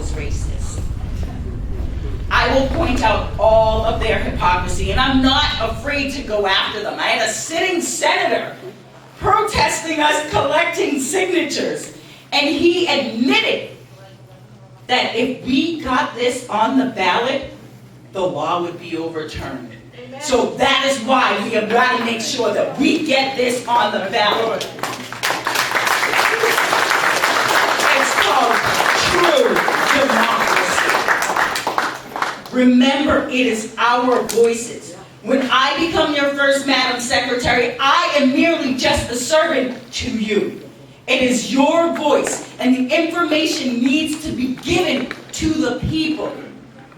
those racists. I will point out all of their hypocrisy, and I'm not afraid to go after them. I had a sitting senator protesting us collecting signatures, and he admitted that if we got this on the ballot, the law would be overturned. Amen. So that is why we have got to make sure that we get this on the ballot. It's called true democracy. Remember, it is our voices. When I become your first Madam Secretary, I am merely just a servant to you. It is your voice, and the information needs to be given to the people.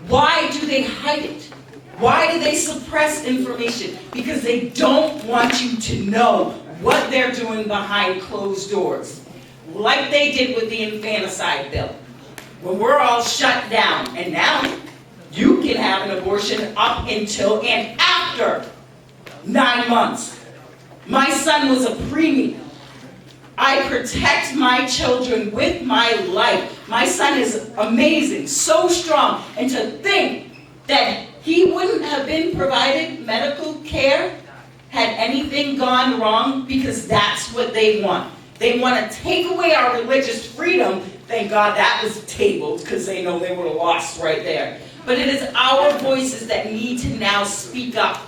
Why do they hide it? Why do they suppress information? Because they don't want you to know what they're doing behind closed doors. Like they did with the infanticide bill, when we're all shut down, and now you can have an abortion up until and after 9 months. My son was a preemie. I protect my children with my life. My son is amazing, so strong. And to think that he wouldn't have been provided medical care had anything gone wrong, because that's what they want. They want to take away our religious freedom. Thank God that was tabled, because they know they would have lost right there. But it is our voices that need to now speak up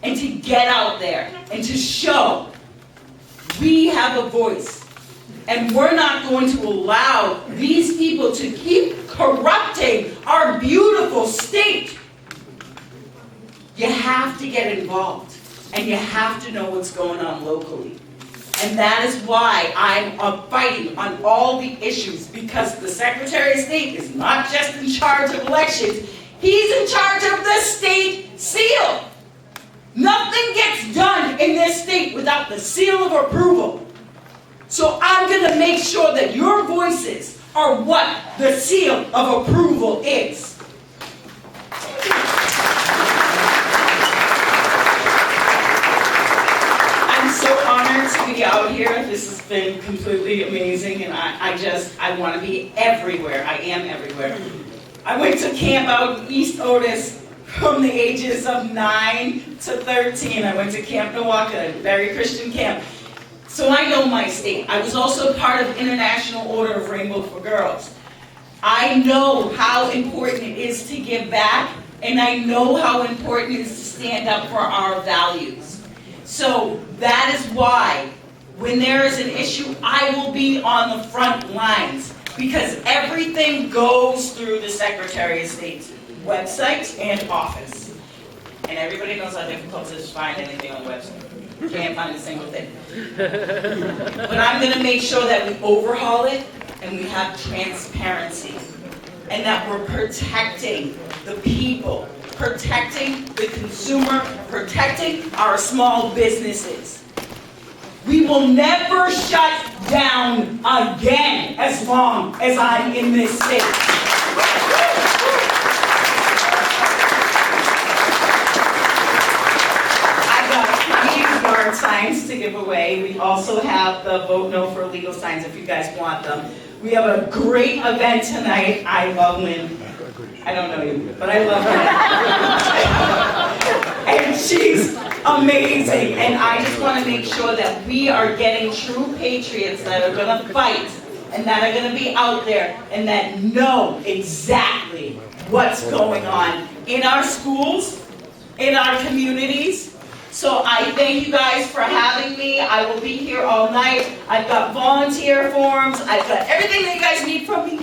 and to get out there and to show we have a voice. And we're not going to allow these people to keep corrupting our beautiful state. You have to get involved, and you have to know what's going on locally. And that is why I'm fighting on all the issues, because the Secretary of State is not just in charge of elections, he's in charge of the state seal. Nothing gets done in this state without the seal of approval. So I'm going to make sure that your voices are what the seal of approval is. To be out here. This has been completely amazing, and I want to be everywhere. I am everywhere. I went to camp out in East Otis from the ages of 9 to 13. I went to Camp Nawaka, very Christian camp. So I know my state. I was also part of International Order of Rainbow for Girls. I know how important it is to give back, and I know how important it is to stand up for our values. So that is why, when there is an issue, I will be on the front lines, because everything goes through the Secretary of State's website and office. And everybody knows how difficult it is to find anything on the website. Can't find a single thing. But I'm going to make sure that we overhaul it and we have transparency, and that we're protecting the people, protecting the consumer, protecting our small businesses. We will never shut down again as long as I'm in this state. I've got 3 yard signs to give away. We also have the Vote No for Illegal signs if you guys want them. We have a great event tonight. I love Lynne. I don't know you, but I love her. And she's amazing. And I just want to make sure that we are getting true patriots that are going to fight and that are going to be out there and that know exactly what's going on in our schools, in our communities. So I thank you guys for having me. I will be here all night. I've got volunteer forms. I've got everything that you guys need from me.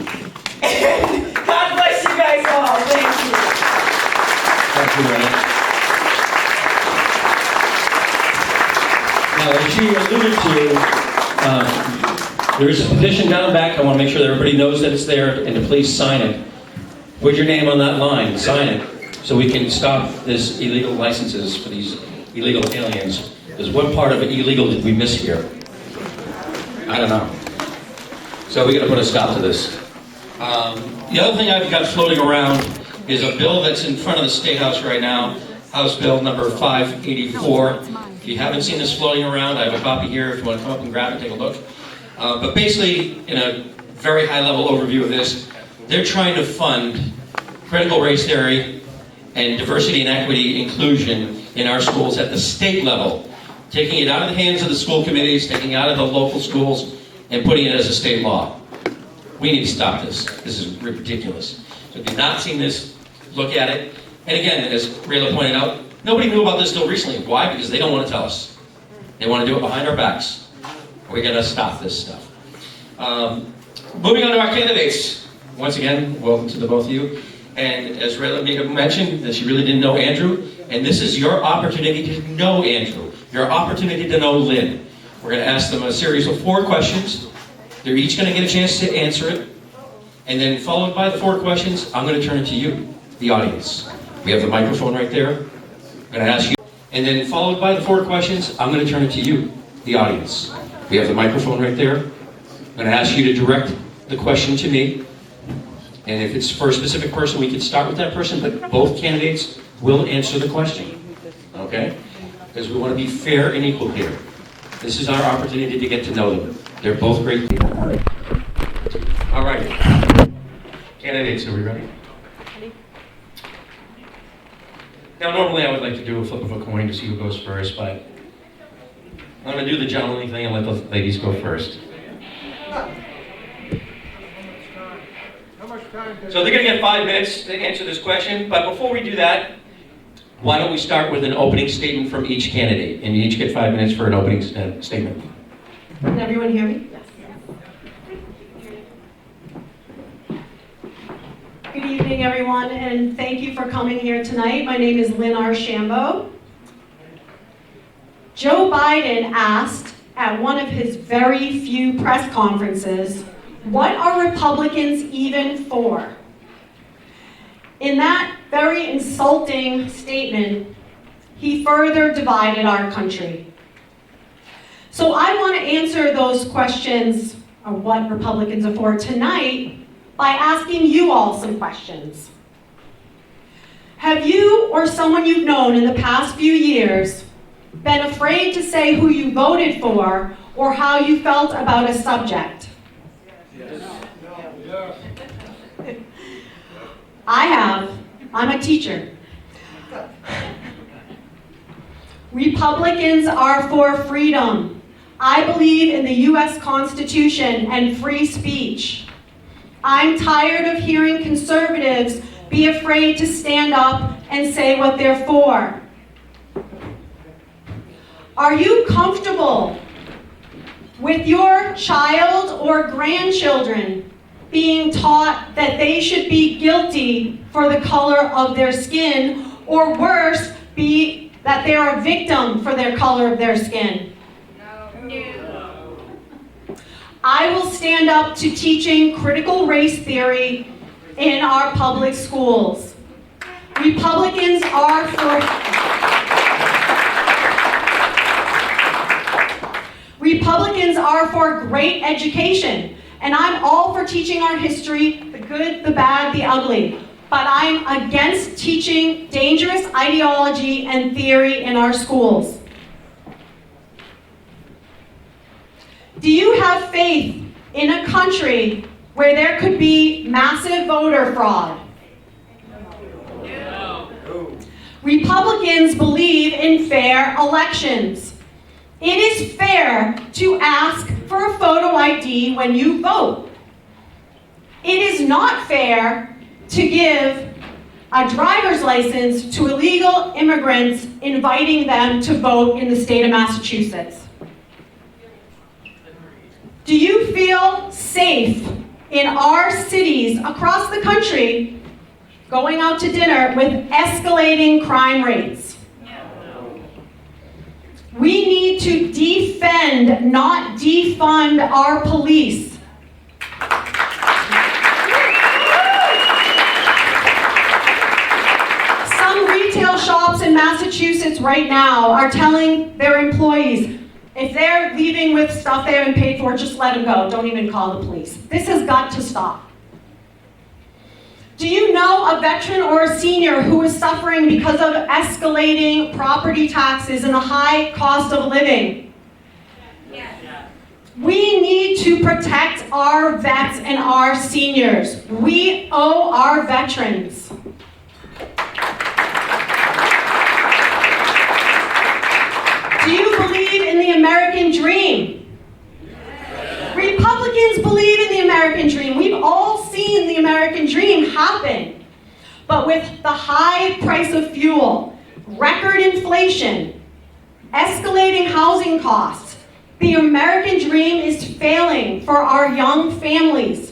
And God bless you guys all. Thank you. Thank you, Rayla. Now, as she alluded to, there is a petition down back. I want to make sure that everybody knows that it's there, and to please sign it. Put your name on that line. Sign it, so we can stop this illegal licenses for these illegal aliens. Because what part of illegal did we miss here? I don't know. So we got to put a stop to this. The other thing I've got floating around is a bill that's in front of the State House right now, House Bill number 584. If you haven't seen this floating around, I have a copy here if you want to come up and grab it and take a look. But basically, in a very high-level overview of this, they're trying to fund critical race theory and diversity and equity inclusion in our schools at the state level, taking it out of the hands of the school committees, taking it out of the local schools, and putting it as a state law. We need to stop this. This is ridiculous. So if you've not seen this, look at it. And again, as Rayla pointed out, nobody knew about this till recently. Why? Because they don't want to tell us. They want to do it behind our backs. We got to stop this stuff. Moving on to our candidates. Once again, welcome to the both of you. And as Rayla mentioned, that she really didn't know Andrew, and this is your opportunity to know Andrew, your opportunity to know Lynne. We're going to ask them a series of 4 questions. They're each going to get a chance to answer it. And then followed by the 4 questions, I'm going to turn it to you, the audience. We have the microphone right there. I'm going to ask you. And then followed by the 4 questions, I'm going to turn it to you, the audience. We have the microphone right there. I'm going to ask you to direct the question to me. And if it's for a specific person, we can start with that person, but both candidates will answer the question. Okay? Because we want to be fair and equal here. This is our opportunity to get to know them. They're both great people. All right. Candidates, are we ready? Now, normally I would like to do a flip of a coin to see who goes first, but I'm going to do the gentlemanly thing and let the ladies go first. So they're going to get 5 minutes to answer this question, but before we do that, why don't we start with an opening statement from each candidate, and you each get 5 minutes for an opening statement. Can everyone hear me? Yes. Good evening, everyone, and thank you for coming here tonight. My name is Lynne Archambault. Joe Biden asked at one of his very few press conferences, "What are Republicans even for?" In that very insulting statement, he further divided our country. So I want to answer those questions of what Republicans are for tonight by asking you all some questions. Have you or someone you've known in the past few years been afraid to say who you voted for or how you felt about a subject? I have. I'm a teacher. Republicans are for freedom. I believe in the U.S. Constitution and free speech. I'm tired of hearing conservatives be afraid to stand up and say what they're for. Are you comfortable with your child or grandchildren being taught that they should be guilty for the color of their skin, or worse, be that they're a victim for their color of their skin? No. I will stand up to teaching critical race theory in our public schools. Republicans are for great education. And I'm all for teaching our history, the good, the bad, the ugly. But I'm against teaching dangerous ideology and theory in our schools. Do you have faith in a country where there could be massive voter fraud? No. Republicans believe in fair elections. It is fair to ask for a photo ID when you vote. It is not fair to give a driver's license to illegal immigrants, inviting them to vote in the state of Massachusetts. Do you feel safe in our cities across the country going out to dinner with escalating crime rates? We need to defend, not defund our police. Some retail shops in Massachusetts right now are telling their employees, if they're leaving with stuff they haven't paid for, just let them go. Don't even call the police. This has got to stop. Do you know a veteran or a senior who is suffering because of escalating property taxes and the high cost of living? Yes. We need to protect our vets and our seniors. We owe our veterans. Do you believe in the American dream? Republicans believe in the American dream. We've all seen the American dream happen. But with the high price of fuel, record inflation, escalating housing costs, the American dream is failing for our young families.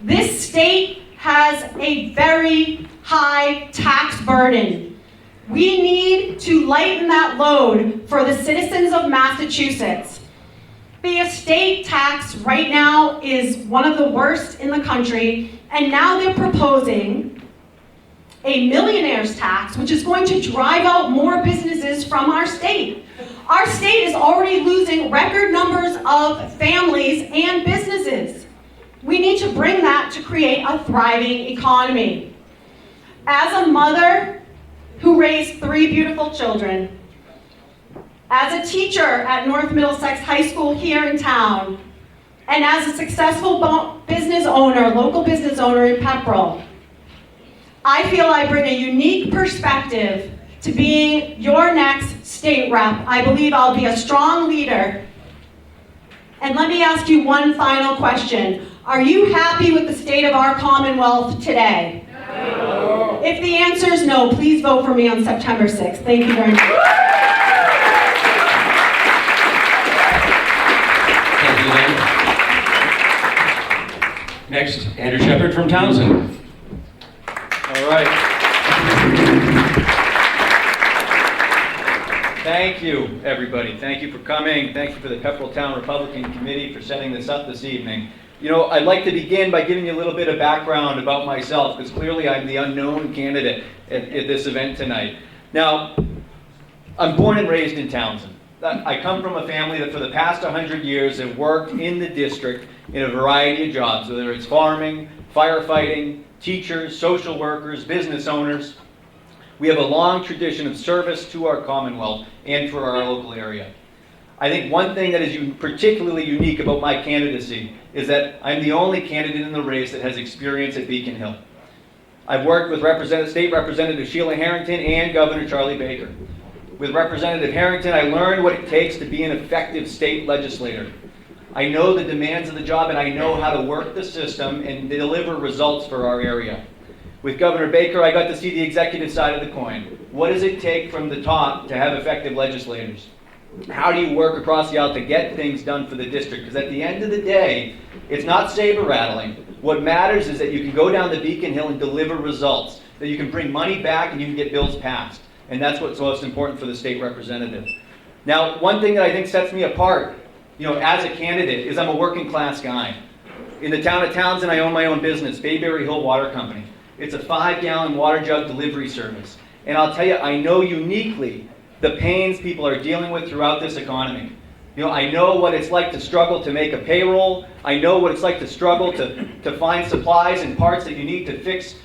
This state has a very high tax burden. We need to lighten that load for the citizens of Massachusetts. The estate tax right now is one of the worst in the country, and now they're proposing a millionaire's tax, which is going to drive out more businesses from our state. Our state is already losing record numbers of families and businesses. We need to bring that to create a thriving economy. As a mother who raised 3 beautiful children, as a teacher at North Middlesex High School here in town, and as a successful business owner, local business owner in Pepperell, I feel I bring a unique perspective to being your next state rep. I believe I'll be a strong leader. And let me ask you one final question. Are you happy with the state of our Commonwealth today? No. If the answer is no, please vote for me on September 6th. Thank you very much. Thank you, Lynne. Next, Andrew Shepherd from Townsend. All right. Thank you, everybody. Thank you for coming. Thank you for the Pepperell Town Republican Committee for setting this up this evening. You know, I'd like to begin by giving you a little bit of background about myself, because clearly I'm the unknown candidate at this event tonight. Now, I'm born and raised in Townsend. I come from a family that for the past 100 years have worked in the district in a variety of jobs, whether it's farming, firefighting, teachers, social workers, business owners. We have a long tradition of service to our Commonwealth and for our local area. I think one thing that is particularly unique about my candidacy is that I'm the only candidate in the race that has experience at Beacon Hill. I've worked with State Representative Sheila Harrington and Governor Charlie Baker. With Representative Harrington, I learned what it takes to be an effective state legislator. I know the demands of the job, and I know how to work the system and deliver results for our area. With Governor Baker, I got to see the executive side of the coin. What does it take from the top to have effective legislators? How do you work across the aisle to get things done for the district? Because at the end of the day, it's not saber rattling. What matters is that you can go down to Beacon Hill and deliver results, that you can bring money back and you can get bills passed. And that's what's most important for the state representative. Now, one thing that I think sets me apart, you know, as a candidate is I'm a working class guy. In the town of Townsend, I own my own business, Bayberry Hill Water Company. It's a 5-gallon water jug delivery service. And I'll tell you, I know uniquely the pains people are dealing with throughout this economy. You know, I know what it's like to struggle to make a payroll. I know what it's like to struggle to find supplies and parts that you need to fix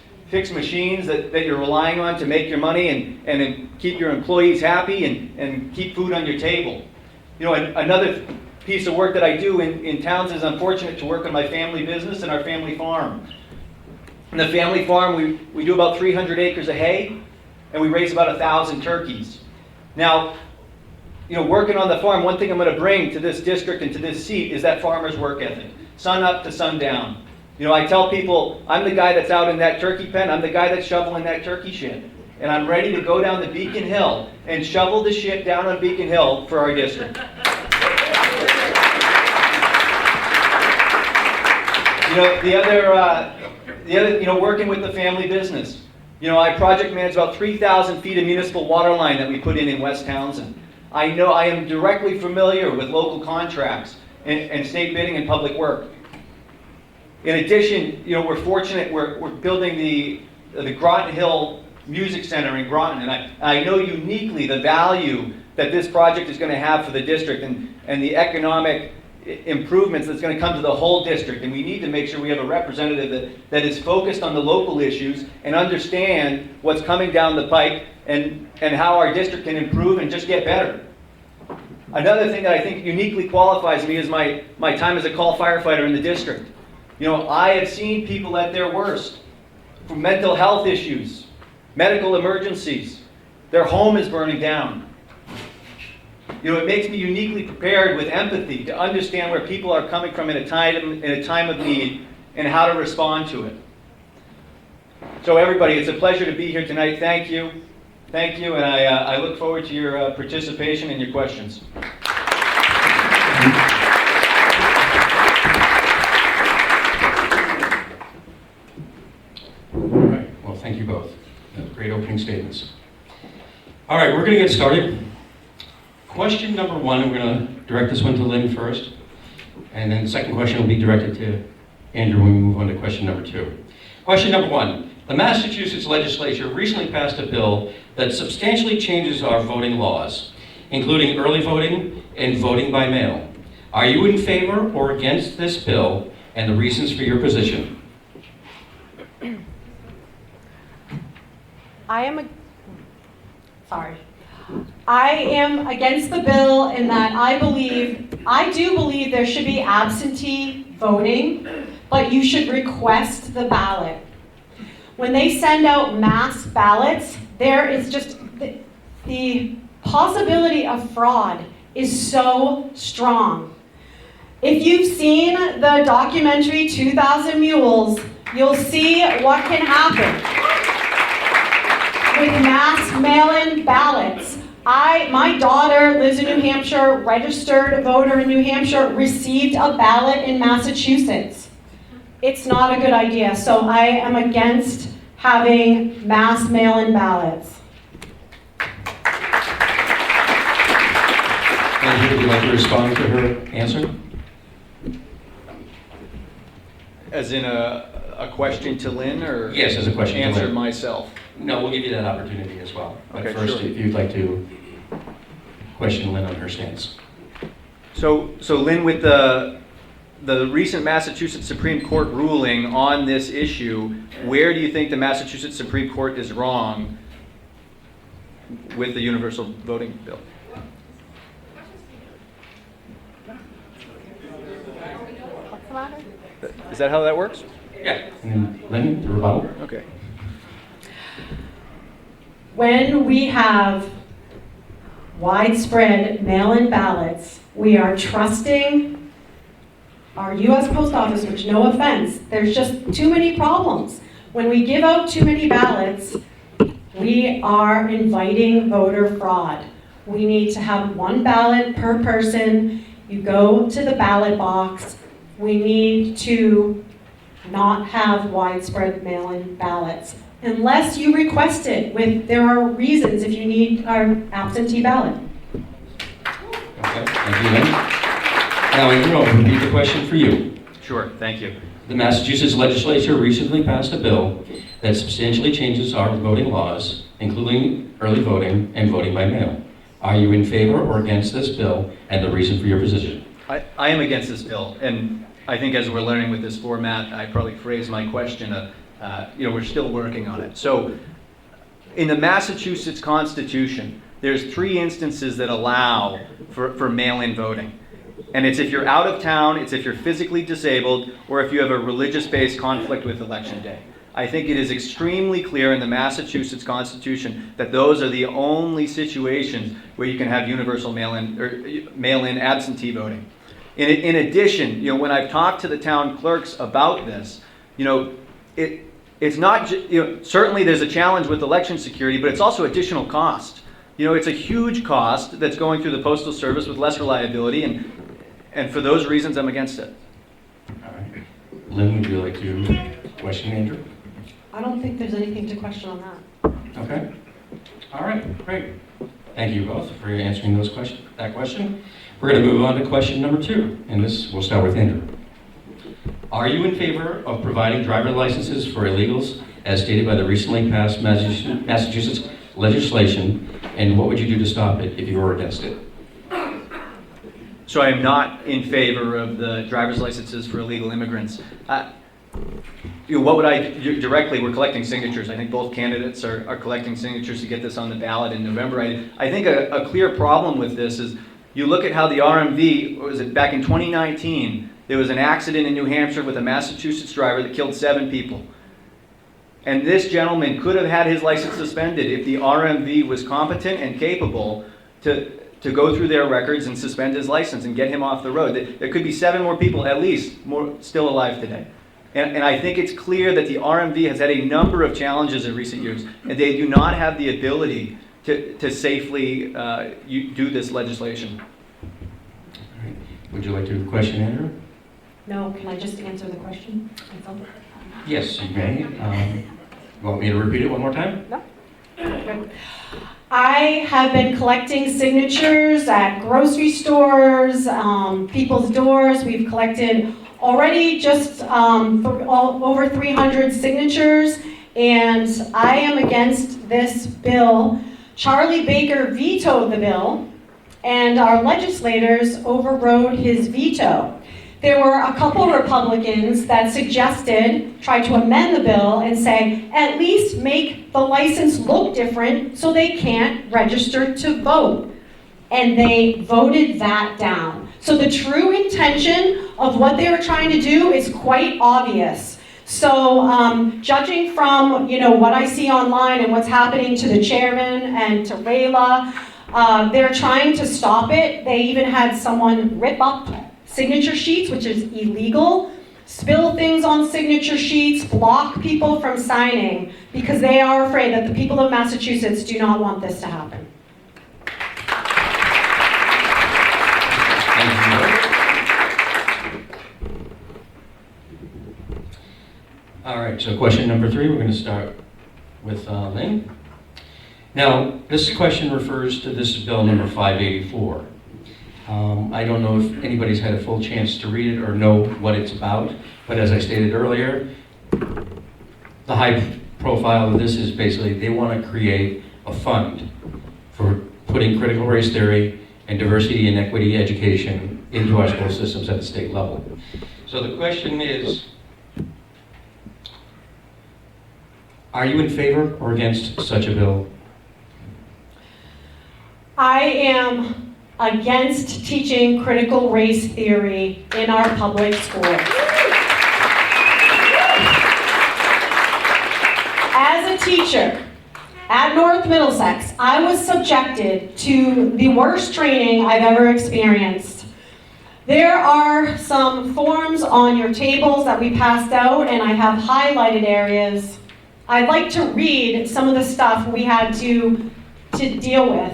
machines that you're relying on to make your money and keep your employees happy and keep food on your table. You know, another piece of work that I do in Townsend is I'm fortunate to work on my family business and our family farm. In the family farm, we do about 300 acres of hay, and we raise about 1,000 turkeys. Now, you know, working on the farm, one thing I'm going to bring to this district and to this seat is that farmer's work ethic. Sun up to sundown. You know, I tell people, I'm the guy that's out in that turkey pen, I'm the guy that's shoveling that turkey shit. And I'm ready to go down to Beacon Hill and shovel the shit down on Beacon Hill for our district. You know, the other, working with the family business. You know, I project manage about 3,000 feet of municipal water line that we put in West Townsend. I know I am directly familiar with local contracts and state bidding and public work. In addition, you know, we're fortunate, we're building the Groton Hill Music Center in Groton, and I know uniquely the value that this project is going to have for the district and the economic improvements that's going to come to the whole district. And we need to make sure we have a representative that is focused on the local issues and understand what's coming down the pike and how our district can improve and just get better. Another thing that I think uniquely qualifies me is my time as a call firefighter in the district. You know, I have seen people at their worst, from mental health issues, medical emergencies. Their home is burning down. You know, it makes me uniquely prepared with empathy to understand where people are coming from in a time of need and how to respond to it. So everybody, it's a pleasure to be here tonight. Thank you. Thank you, and I look forward to your participation and your questions. All right. Well, thank you both. Great opening statements. All right, we're going to get started. Question number one, we're going to direct this one to Lynne first, and then the second question will be directed to Andrew when we move on to question number two. Question number one. The Massachusetts legislature recently passed a bill that substantially changes our voting laws, including early voting and voting by mail. Are you in favor or against this bill, and the reasons for your position? I am against the bill in that I do believe there should be absentee voting, but you should request the ballot. When they send out mass ballots, there is just the possibility of fraud is so strong. If you've seen the documentary 2,000 Mules, you'll see what can happen with mass mail-in ballots. My daughter lives in New Hampshire, registered voter in New Hampshire, received a ballot in Massachusetts. It's not a good idea, so I am against having mass mail-in ballots. Andrew, would you like to respond to her answer? As in a question to Lynne, or Yes, as a question to answer Lynne. myself? No, we'll give you that opportunity as well. But Okay, first, sure. if you'd like to question Lynne on her stance. So Lynne, with the recent Massachusetts Supreme Court ruling on this issue, where do you think the Massachusetts Supreme Court is wrong with the universal voting bill? What's the matter? Is that how that works? Yeah. And then Lynne, the rebuttal. Okay. When we have widespread mail-in ballots, we are trusting our U.S. Post Office, which, no offense, there's just too many problems. When we give out too many ballots, we are inviting voter fraud. We need to have one ballot per person. You go to the ballot box. We need to not have widespread mail-in ballots unless you request it. There are reasons if you need our absentee ballot. Okay, thank you, Lynne. Now, Andrew, I'll repeat the question for you. Sure, thank you. The Massachusetts legislature recently passed a bill that substantially changes our voting laws, including early voting and voting by mail. Are you in favor or against this bill, and the reason for your position? I am against this bill, and I think as we're learning with this format, I probably phrased my question, we're still working on it. So, in the Massachusetts Constitution, there's 3 instances that allow for mail-in voting. And it's if you're out of town, it's if you're physically disabled, or if you have a religious-based conflict with Election Day. I think it is extremely clear in the Massachusetts Constitution that those are the only situations where you can have universal mail-in absentee voting. In addition, when I've talked to the town clerks about this, it's not certainly there's a challenge with election security, but it's also additional cost. It's a huge cost that's going through the Postal Service with less reliability, and for those reasons, I'm against it. All right. Lynne, would you like to question Andrew? I don't think there's anything to question on that. Okay. All right, great. Thank you both for answering that question. We're going to move on to question number 2, and we'll start with Andrew. Are you in favor of providing driver licenses for illegals as stated by the recently passed Massachusetts legislation, and what would you do to stop it if you were against it? So I am not in favor of the driver's licenses for illegal immigrants. What would I do directly? We're collecting signatures. I think both candidates are collecting signatures to get this on the ballot in November. I think a clear problem with this is You look at how the RMV, what was it, back in 2019, there was an accident in New Hampshire with a Massachusetts driver that killed 7 people. And this gentleman could have had his license suspended if the RMV was competent and capable to go through their records and suspend his license and get him off the road. There could be 7 more people, at least, more still alive today. And I think it's clear that the RMV has had a number of challenges in recent years, and they do not have the ability to safely do this legislation. All right. Would you like to question Andrew? No, can I just answer the question? Yes, you may. You want me to repeat it one more time? No. Good. I have been collecting signatures at grocery stores, people's doors. We've collected already just over 300 signatures, and I am against this bill. Charlie Baker vetoed the bill, and our legislators overrode his veto. There were a couple Republicans that tried to amend the bill and say, at least make the license look different so they can't register to vote. And they voted that down. So the true intention of what they were trying to do is quite obvious. So judging from what I see online and what's happening to the chairman and to Rayla, they're trying to stop it. They even had someone rip up signature sheets, which is illegal, spill things on signature sheets, block people from signing, because they are afraid that the people of Massachusetts do not want this to happen. All right, so question number 3, we're going to start with Lynne. Now, this question refers to this bill number 584. I don't know if anybody's had a full chance to read it or know what it's about, but as I stated earlier, the high profile of this is basically they want to create a fund for putting critical race theory and diversity and equity education into our school systems at the state level. So the question is, are you in favor or against such a bill? I am against teaching critical race theory in our public schools. As a teacher at North Middlesex, I was subjected to the worst training I've ever experienced. There are some forms on your tables that we passed out, and I have highlighted areas. I'd like to read some of the stuff we had to deal with.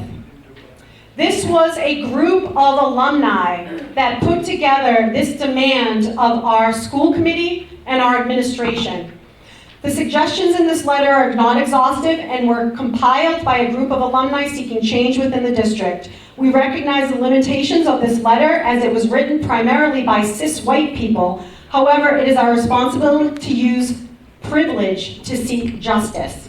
This was a group of alumni that put together this demand of our school committee and our administration. The suggestions in this letter are not exhaustive and were compiled by a group of alumni seeking change within the district. We recognize the limitations of this letter as it was written primarily by cis white people. However, it is our responsibility to use privilege to seek justice.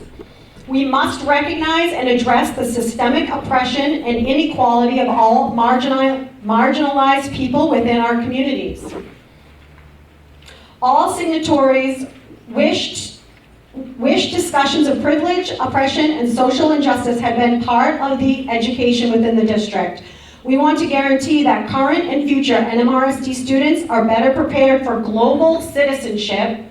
We must recognize and address the systemic oppression and inequality of all marginalized people within our communities. All signatories wish discussions of privilege, oppression, and social injustice have been part of the education within the district. We want to guarantee that current and future NMRSD students are better prepared for global citizenship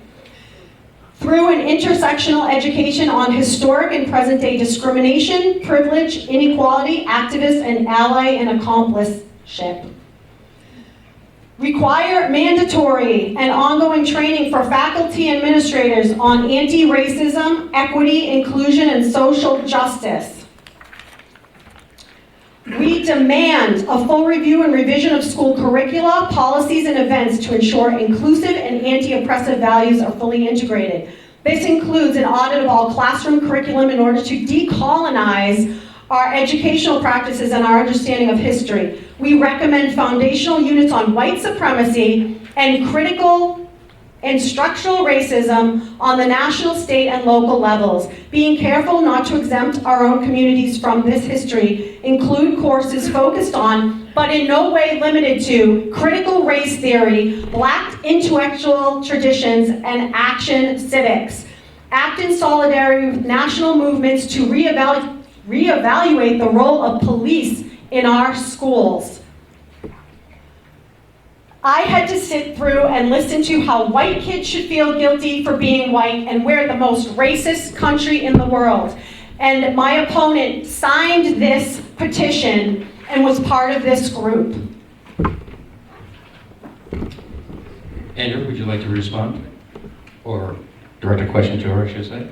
through an intersectional education on historic and present-day discrimination, privilege, inequality, activist, and ally and accomplishship. Require mandatory and ongoing training for faculty and administrators on anti-racism, equity, inclusion, and social justice. We demand a full review and revision of school curricula, policies, and events to ensure inclusive and anti-oppressive values are fully integrated. This includes an audit of all classroom curriculum in order to decolonize our educational practices and our understanding of history. We recommend foundational units on white supremacy and critical and structural racism on the national, state, and local levels. Being careful not to exempt our own communities from this history, include courses focused on, but in no way limited to, critical race theory, Black intellectual traditions, and action civics. Act in solidarity with national movements to reevaluate the role of police in our schools. I had to sit through and listen to how white kids should feel guilty for being white, and we're the most racist country in the world. And my opponent signed this petition and was part of this group. Andrew, would you like to respond? Or direct a question to her, I should say?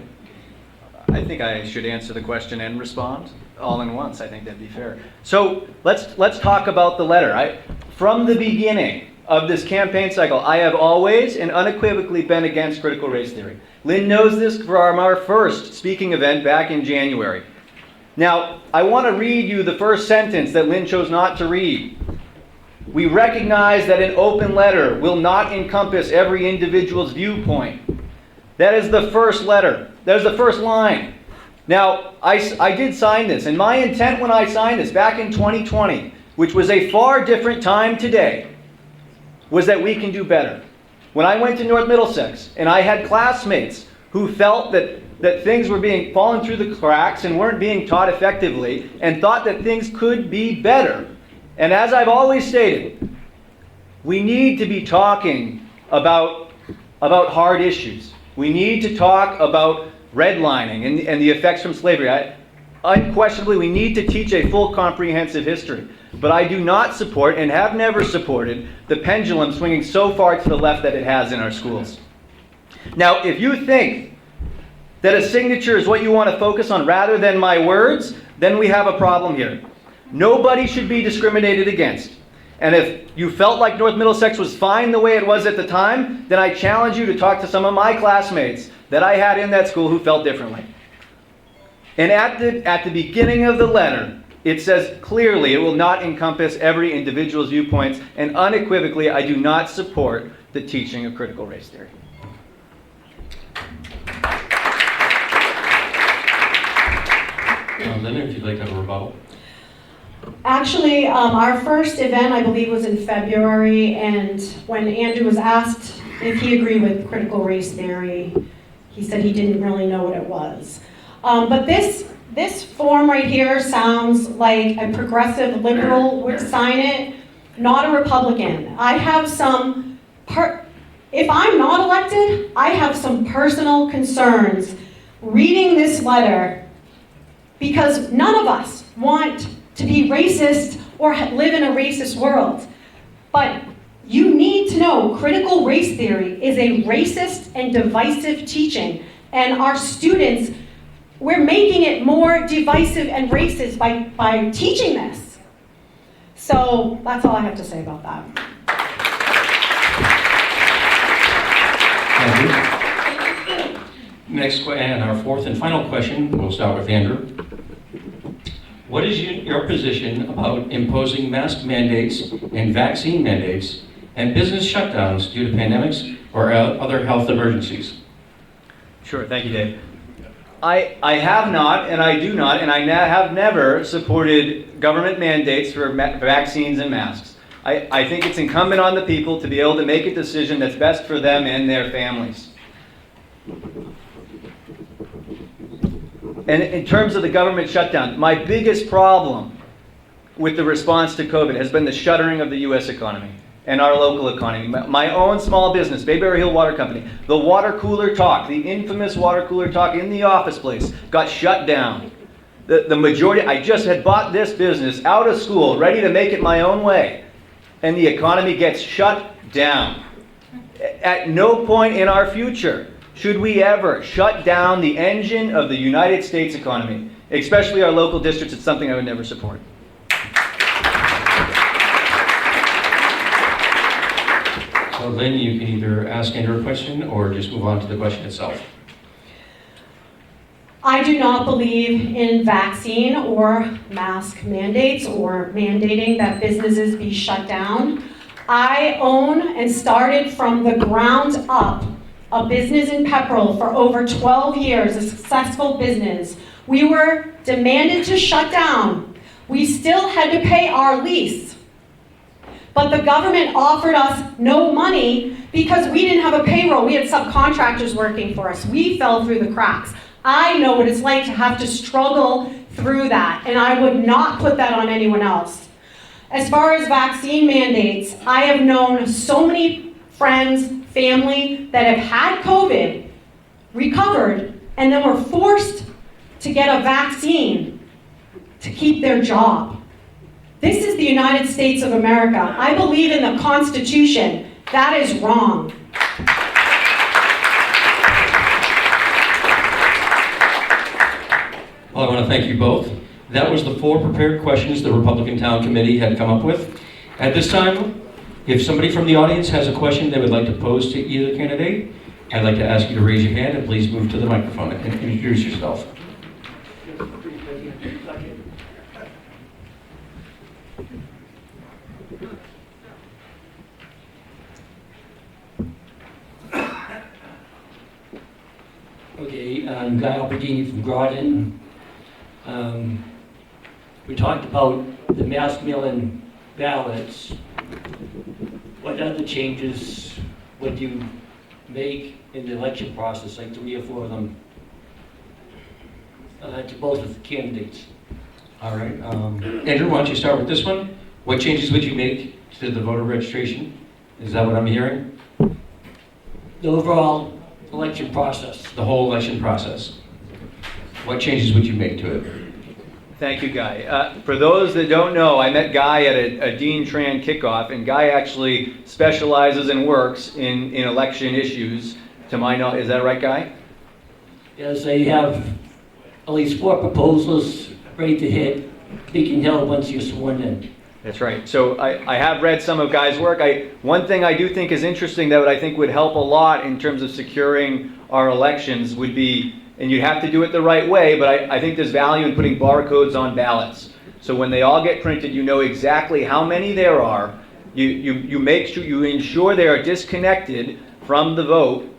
I think I should answer the question and respond all in once. I think that'd be fair. So let's talk about the letter. From the beginning of this campaign cycle, I have always and unequivocally been against critical race theory. Lynne knows this from our first speaking event back in January. Now, I want to read you the first sentence that Lynne chose not to read. We recognize that an open letter will not encompass every individual's viewpoint. That is the first letter. That is the first line. Now, I did sign this, and my intent when I signed this back in 2020, which was a far different time today, was that we can do better. When I went to North Middlesex, and I had classmates who felt that things were being fallen through the cracks and weren't being taught effectively, and thought that things could be better. And as I've always stated, we need to be talking about hard issues. We need to talk about redlining and the effects from slavery. Unquestionably, we need to teach a full comprehensive history. But I do not support and have never supported the pendulum swinging so far to the left that it has in our schools. Now, if you think that a signature is what you want to focus on rather than my words, then we have a problem here. Nobody should be discriminated against. And if you felt like North Middlesex was fine the way it was at the time, then I challenge you to talk to some of my classmates that I had in that school who felt differently. And at the beginning of the letter, it says clearly it will not encompass every individual's viewpoints, and unequivocally, I do not support the teaching of critical race theory. Lynne, if you'd like to have a rebuttal. Actually, our first event, I believe, was in February, and when Andrew was asked if he agreed with critical race theory, he said he didn't really know what it was. But this form right here sounds like a progressive liberal would sign it, not a Republican. I have some, if I'm not elected, I have some personal concerns reading this letter, because none of us want to be racist or live in a racist world. But you need to know critical race theory is a racist and divisive teaching. And our students, we're making it more divisive and racist by teaching this. So that's all I have to say about that. Thank you. Next, and our fourth and final question, we'll start with Andrew. What is your position about imposing mask mandates and vaccine mandates and business shutdowns due to pandemics or other health emergencies? Sure, thank you, Dave. I have not, and I do not, and I have never supported government mandates for vaccines and masks. I think it's incumbent on the people to be able to make a decision that's best for them and their families. And in terms of the government shutdown, my biggest problem with the response to COVID has been the shuttering of the U.S. economy and our local economy. My own small business, Bayberry Hill Water Company, the water cooler talk, the infamous water cooler talk in the office place, got shut down. The majority, I just had bought this business out of school, ready to make it my own way, and the economy gets shut down. At no point in our future should we ever shut down the engine of the United States economy, especially our local districts. It's something I would never support. So Lynne, you can either ask Andrew a question or just move on to the question itself. I do not believe in vaccine or mask mandates or mandating that businesses be shut down. I own and started from the ground up a business in Pepperell for over 12 years, a successful business. We were demanded to shut down. We still had to pay our lease. But the government offered us no money because we didn't have a payroll. We had subcontractors working for us. We fell through the cracks. I know what it's like to have to struggle through that, and I would not put that on anyone else. As far as vaccine mandates, I have known so many friends, family that have had COVID, recovered, and then were forced to get a vaccine to keep their job. This is the United States of America. I believe in the Constitution. That is wrong. Well, I want to thank you both. That was the 4 prepared questions the Republican Town Committee had come up with. At this time, if somebody from the audience has a question they would like to pose to either candidate, I'd like to ask you to raise your hand and please move to the microphone and introduce yourself. Okay, I'm Guy Albertini from Groton. We talked about the mass mail-in ballots. What other changes would you make in the election process, like 3 or 4 of them, to both of the candidates? All right. Andrew, why don't you start with this one? What changes would you make to the voter registration? Is that what I'm hearing? The overall election process. The whole election process. What changes would you make to it? Thank you, Guy. For those that don't know, I met Guy at a Dean Tran kickoff, and Guy actually specializes and works in election issues, to my knowledge. Is that right, Guy? Yes, they have at least 4 proposals ready to hit Beacon Hill once you're sworn in. That's right. So I have read some of Guy's work. One thing I do think is interesting that I think would help a lot in terms of securing our elections would be, and you'd have to do it the right way, but I think there's value in putting barcodes on ballots. So when they all get printed, you know exactly how many there are. You make sure, you ensure they are disconnected from the vote,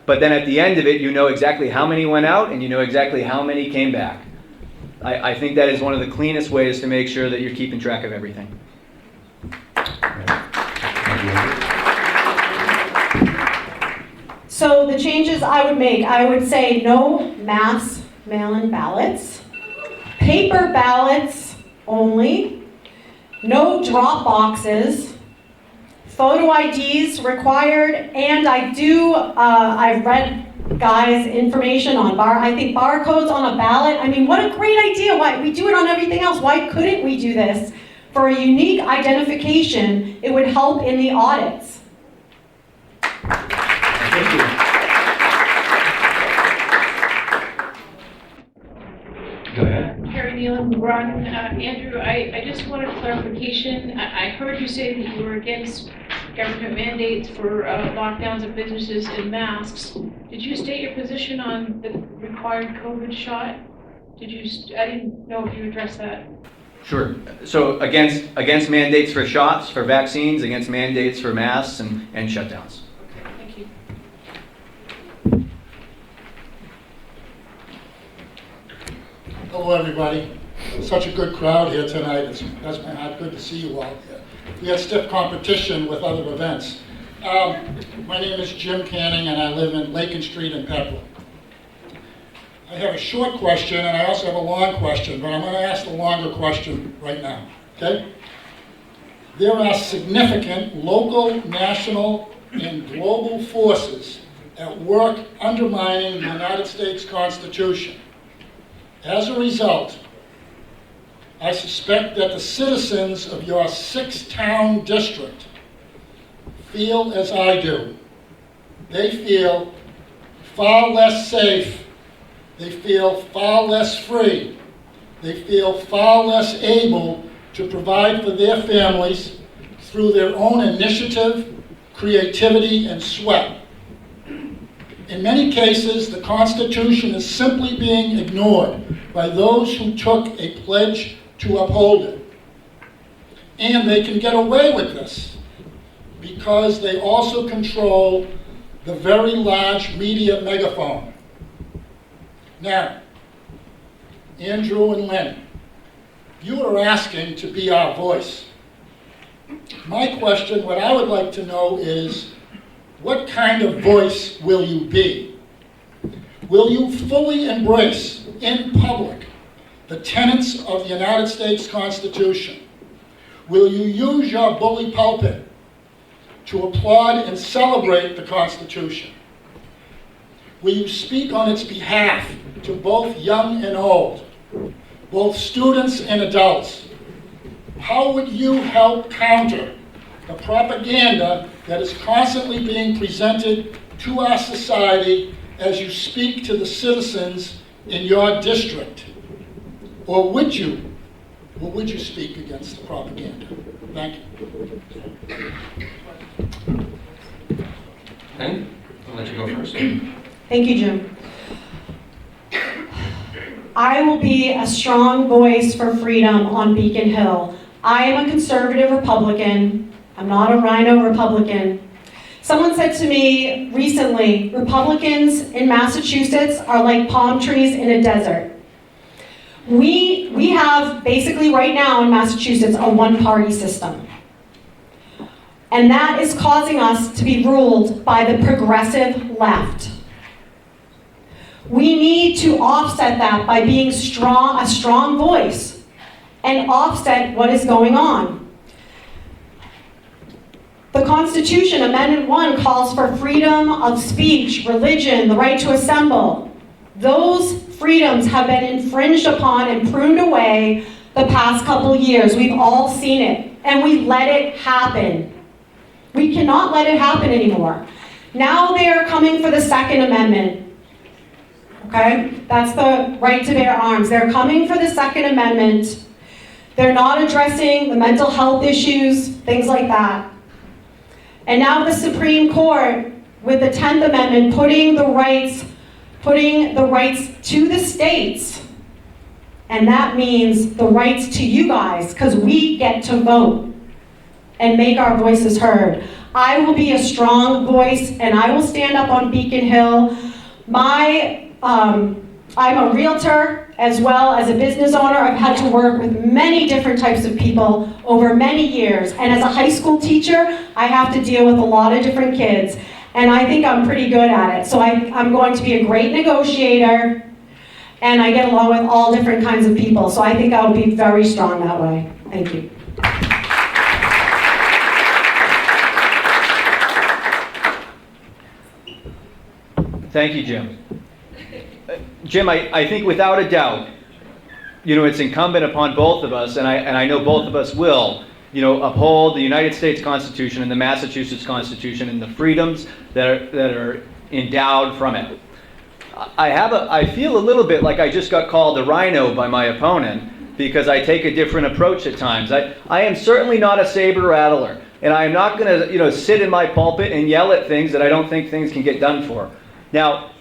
but then at the end of it, you know exactly how many went out and you know exactly how many came back. I think that is one of the cleanest ways to make sure that you're keeping track of everything. So the changes I would make, I would say no mass mail-in ballots, paper ballots only, no drop boxes, photo IDs required, and I've read Guy's information on I think barcodes on a ballot. I mean, what a great idea. Why we do it on everything else. Why couldn't we do this? For a unique identification, it would help in the audits. Thank you. Go ahead. Carrie Nealon, Groton. Andrew, I just wanted clarification. I heard you say that you were against government mandates for lockdowns of businesses and masks. Did you state your position on the required COVID shot? I didn't know if you addressed that. Sure. So against mandates for shots, for vaccines, against mandates for masks and shutdowns. Thank you. Hello, everybody. Such a good crowd here tonight. It's good to see you all here. We had stiff competition with other events. My name is Jim Canning, and I live in Lakin Street in Pepperell. I have a short question, and I also have a long question, but I'm going to ask the longer question right now, okay? There are significant local, national, and global forces at work undermining the United States Constitution. As a result, I suspect that the citizens of your 6-town district feel as I do. They feel far less safe. They feel far less free. They feel far less able to provide for their families through their own initiative, creativity, and sweat. In many cases, the Constitution is simply being ignored by those who took a pledge to uphold it. And they can get away with this because they also control the very large media megaphone. Now, Andrew and Lynne, you are asking to be our voice. My question, what I would like to know is, what kind of voice will you be? Will you fully embrace in public the tenets of the United States Constitution? Will you use your bully pulpit to applaud and celebrate the Constitution? Will you speak on its behalf to both young and old, both students and adults? How would you help counter the propaganda that is constantly being presented to our society as you speak to the citizens in your district? Or would you speak against the propaganda? Thank you. Lynne, I'll let you go first. Thank you, Jim. I will be a strong voice for freedom on Beacon Hill. I am a conservative Republican. I'm not a rhino Republican. Someone said to me recently, Republicans in Massachusetts are like palm trees in a desert. We have basically right now in Massachusetts a one-party system. And that is causing us to be ruled by the progressive left. We need to offset that by being a strong voice and offset what is going on. The Constitution, Amendment 1, calls for freedom of speech, religion, the right to assemble. Those freedoms have been infringed upon and pruned away the past couple years. We've all seen it, and we let it happen. We cannot let it happen anymore. Now they are coming for the Second Amendment. Okay? That's the right to bear arms. They're coming for the Second Amendment. They're not addressing the mental health issues, things like that. And now the Supreme Court, with the 10th Amendment, putting the rights to the states. And that means the rights to you guys, because we get to vote and make our voices heard. I will be a strong voice, and I will stand up on Beacon Hill. I'm a realtor as well as a business owner. I've had to work with many different types of people over many years. And as a high school teacher, I have to deal with a lot of different kids. And I think I'm pretty good at it. So I'm going to be a great negotiator, and I get along with all different kinds of people. So I think I'll be very strong that way. Thank you. Thank you, Jim. Jim, I think without a doubt, it's incumbent upon both of us, and I know both of us will, uphold the United States Constitution and the Massachusetts Constitution and the freedoms that are endowed from it. I feel a little bit like I just got called a rhino by my opponent because I take a different approach at times. I am certainly not a saber rattler, and I am not going to sit in my pulpit and yell at things that I don't think things can get done for. Now,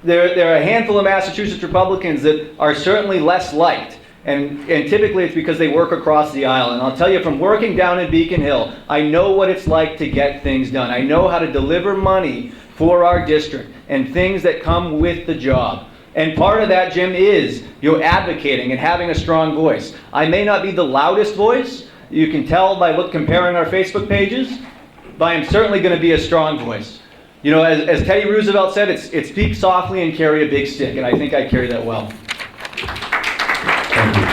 there are a handful of Massachusetts Republicans that are certainly less liked, and typically it's because they work across the aisle. And I'll tell you, from working down in Beacon Hill, I know what it's like to get things done. I know how to deliver money for our district and things that come with the job. And part of that, Jim, is advocating and having a strong voice. I may not be the loudest voice. You can tell by comparing our Facebook pages, but I am certainly going to be a strong voice. As Teddy Roosevelt said, it's speak softly and carry a big stick, and I think I carry that well. Thank you.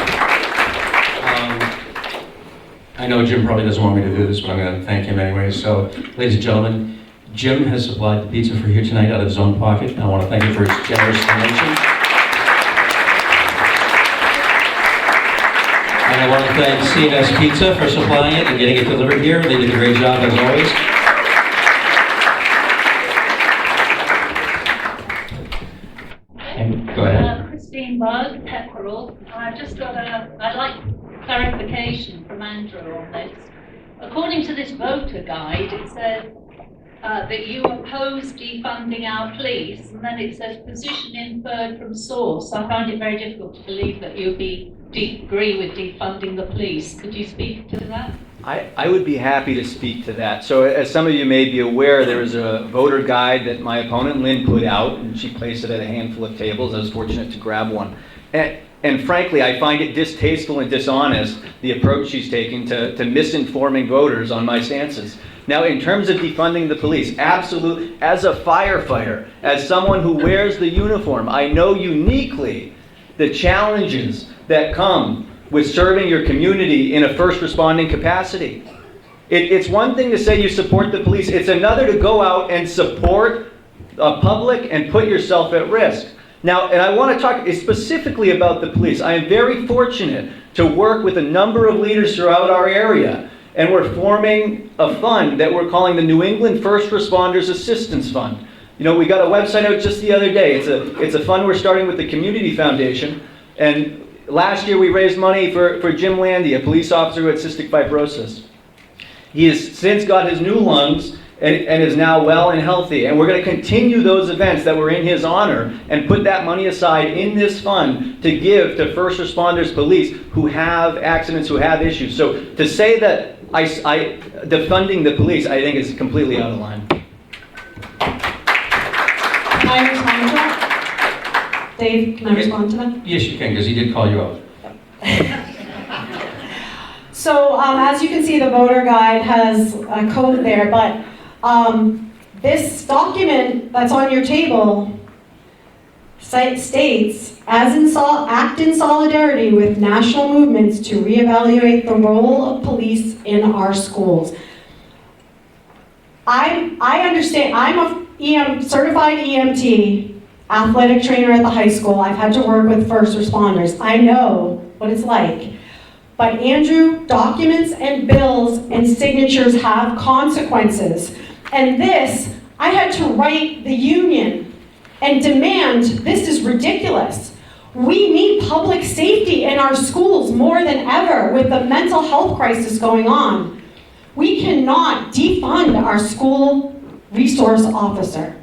I know Jim probably doesn't want me to do this, but I'm going to thank him anyway. So, ladies and gentlemen, Jim has supplied the pizza for you tonight out of his own pocket, and I want to thank him for his generous donation. And I want to thank C&S Pizza for supplying it and getting it delivered here. They did a great job, as always. Go ahead. Christine Bug, Pepperell. I'd like clarification from Andrew on this. According to this voter guide, it says that you oppose defunding our police, and then it says position inferred from source. I find it very difficult to believe that you agree with defunding the police. Could you speak to that? I would be happy to speak to that. So as some of you may be aware, there is a voter guide that my opponent, Lynne, put out, and she placed it at a handful of tables. I was fortunate to grab one. And frankly, I find it distasteful and dishonest, the approach she's taking to misinforming voters on my stances. Now, in terms of defunding the police, absolutely, as a firefighter, as someone who wears the uniform, I know uniquely the challenges that come with serving your community in a first responding capacity. It's one thing to say you support the police. It's another to go out and support the public and put yourself at risk. Now, and I want to talk specifically about the police. I am very fortunate to work with a number of leaders throughout our area. And we're forming a fund that we're calling the New England First Responders Assistance Fund. You know, we got a website out just the other day. It's a fund we're starting with the Community Foundation. And last year we raised money for Jim Landy, a police officer who had cystic fibrosis. He has since got his new lungs and is now well and healthy. And we're going to continue those events that were in his honor and put that money aside in this fund to give to first responders, police who have accidents, who have issues. So to say that I defunding the police, I think is completely out of line. Can I respond to that? Dave, can I respond to that? Yes, you can, because he did call you out. So as you can see, the voter guide has a code there, but this document that's on your table states, act in solidarity with national movements to reevaluate the role of police in our schools. I understand, I'm a certified EMT, athletic trainer at the high school. I've had to work with first responders. I know what it's like. But Andrew, documents and bills and signatures have consequences. And this, I had to write the union and demand, this is ridiculous. We need public safety in our schools more than ever with the mental health crisis going on. We cannot defund our school resource officer.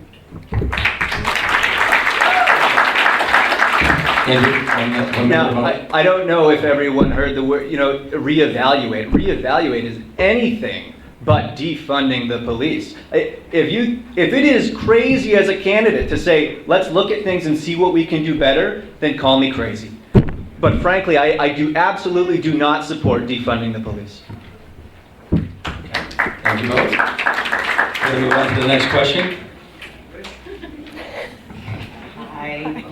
Now, I don't know if everyone heard the word, reevaluate. Reevaluate is anything but defunding the police. If it is crazy as a candidate to say, let's look at things and see what we can do better, then call me crazy. But frankly, I absolutely do not support defunding the police. Thank you both. We're going to move on to the next question. Hi.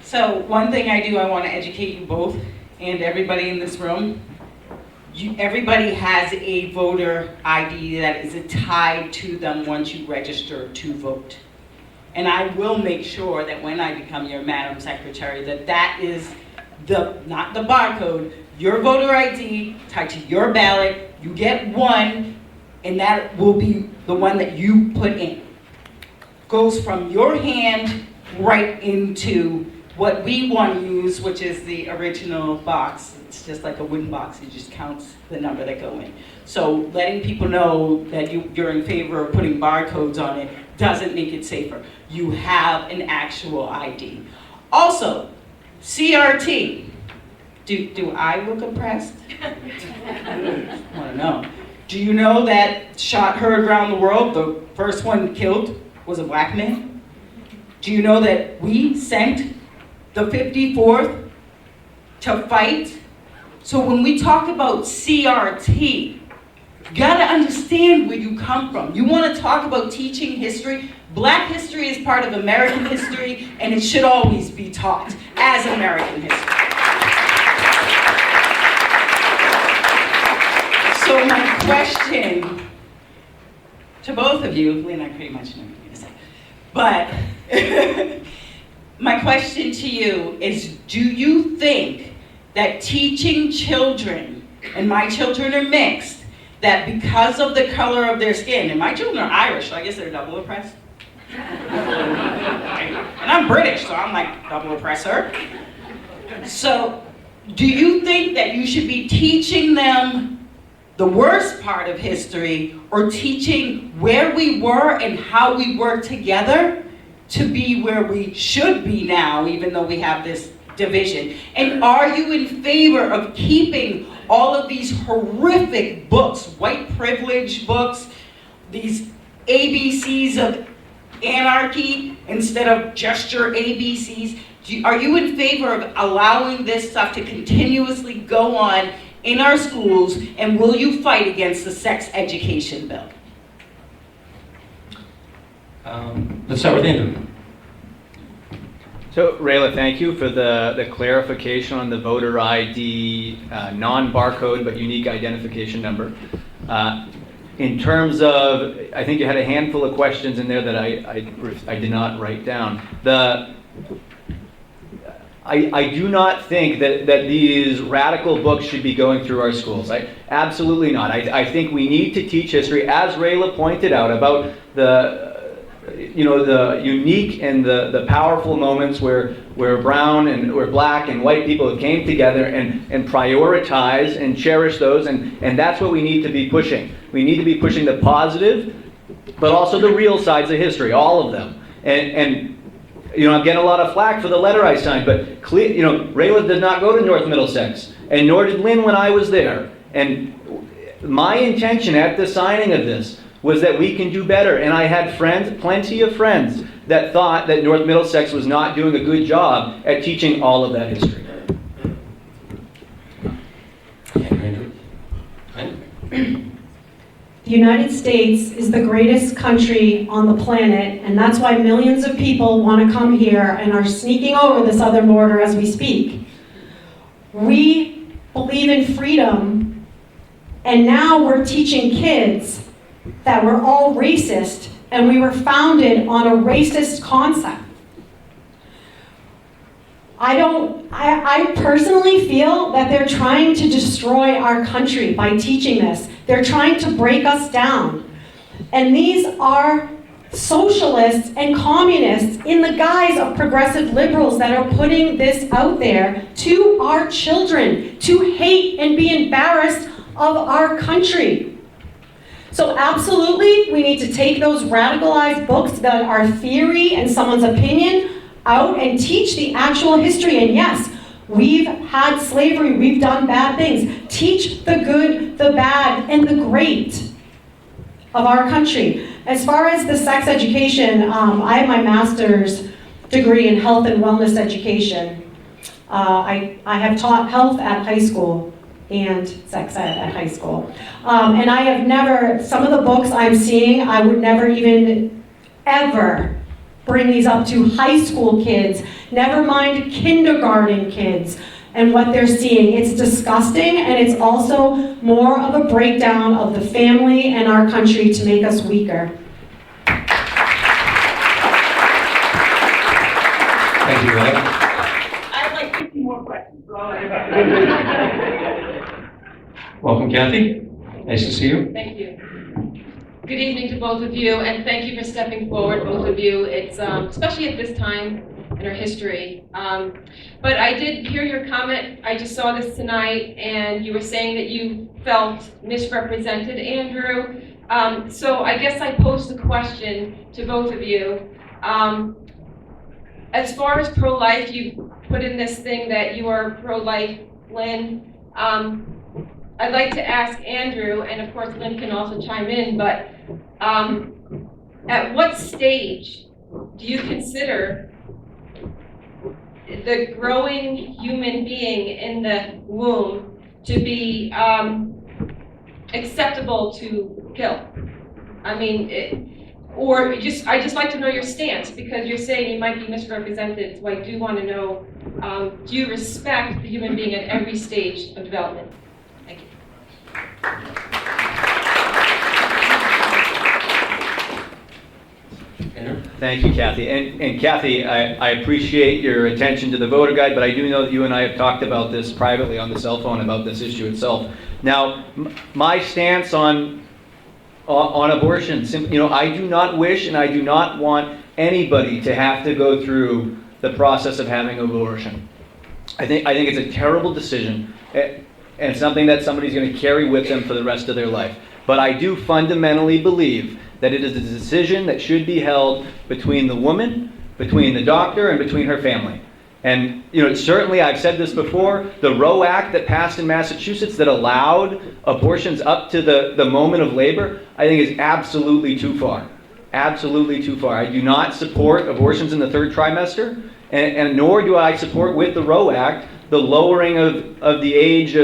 So one thing I want to educate you both and everybody in this room. Everybody has a voter ID that is tied to them once you register to vote. And I will make sure that when I become your Madam Secretary, that is not the barcode, your voter ID tied to your ballot. You get one, and that will be the one that you put in. Goes from your hand right into what we want to use, which is the original box. It's just like a wooden box. It just counts the number that go in. So letting people know that you're in favor of putting barcodes on it doesn't make it safer. You have an actual ID. Also, CRT. Do I look oppressed? I want to know. Do you know that shot heard around the world, the first one killed was a black man? Do you know that we sent the 54th to fight? So when we talk about CRT, you gotta understand where you come from. You wanna talk about teaching history? Black history is part of American history, and it should always be taught as American history. So my question to both of you, Lynn, I pretty much know what you're gonna say, but my question to you is, do you think that teaching children, and my children are mixed, that because of the color of their skin, and my children are Irish, so I guess they're double oppressed. And I'm British, so I'm like double oppressor. So, do you think that you should be teaching them the worst part of history, or teaching where we were and how we work together to be where we should be now, even though we have this division? And are you in favor of keeping all of these horrific books, white privilege books, these ABCs of anarchy instead of just your ABCs? Are you in favor of allowing this stuff to continuously go on in our schools, and will you fight against the sex education bill? Let's start with Andrew. So Rayla, thank you for the clarification on the voter ID non-barcode but unique identification number. In terms of, I think you had a handful of questions in there that I did not write down. I do not think that these radical books should be going through our schools. Absolutely not. I think we need to teach history, as Rayla pointed out, about the unique and the powerful moments where brown and where black and white people came together and prioritize and cherish those, and that's what we need to be pushing. We need to be pushing the positive, but also the real sides of history, all of them. And I'm getting a lot of flack for the letter I signed, but Rayla did not go to North Middlesex, and nor did Lynne when I was there. And my intention at the signing of this was that we can do better. And I had plenty of friends, that thought that North Middlesex was not doing a good job at teaching all of that history. The United States is the greatest country on the planet, and that's why millions of people want to come here and are sneaking over the southern border as we speak. We believe in freedom, and now we're teaching kids that we're all racist, and we were founded on a racist concept. I personally feel that they're trying to destroy our country by teaching this. They're trying to break us down. And these are socialists and communists in the guise of progressive liberals that are putting this out there to our children, to hate and be embarrassed of our country. So absolutely, we need to take those radicalized books that are theory and someone's opinion out and teach the actual history. And yes, we've had slavery, we've done bad things. Teach the good, the bad, and the great of our country. As far as the sex education, I have my master's degree in health and wellness education. I have taught health at high school and sex ed at high school. And I have never, some of the books I'm seeing, I would never even ever bring these up to high school kids, never mind kindergarten kids and what they're seeing. It's disgusting, and it's also more of a breakdown of the family and our country to make us weaker. Thank you, Rayla. I have like 50 more questions. Welcome, Kathy. Nice to see you. Thank you. Good evening to both of you, and thank you for stepping forward, both of you. It's especially at this time in our history. But I did hear your comment. I just saw this tonight, and you were saying that you felt misrepresented, Andrew. So I guess I posed the question to both of you. As far as pro-life, you put in this thing that you are pro-life, Lynne. I'd like to ask Andrew, and of course Lynne can also chime in, but at what stage do you consider the growing human being in the womb to be acceptable to kill? I mean, I just like to know your stance, because you're saying you might be misrepresented, so I do want to know, do you respect the human being at every stage of development? Thank you. Thank you, Kathy. And Kathy, I appreciate your attention to the voter guide, but I do know that you and I have talked about this privately on the cell phone about this issue itself. Now, my stance on abortion, I do not wish and I do not want anybody to have to go through the process of having an abortion. I think it's a terrible decision and something that somebody's going to carry with them for the rest of their life. But I do fundamentally believe that it is a decision that should be held between the woman, between the doctor, and between her family. And certainly, I've said this before, the Roe Act that passed in Massachusetts that allowed abortions up to the moment of labor, I think is absolutely too far. Absolutely too far. I do not support abortions in the third trimester, and nor do I support with the Roe Act the lowering of the age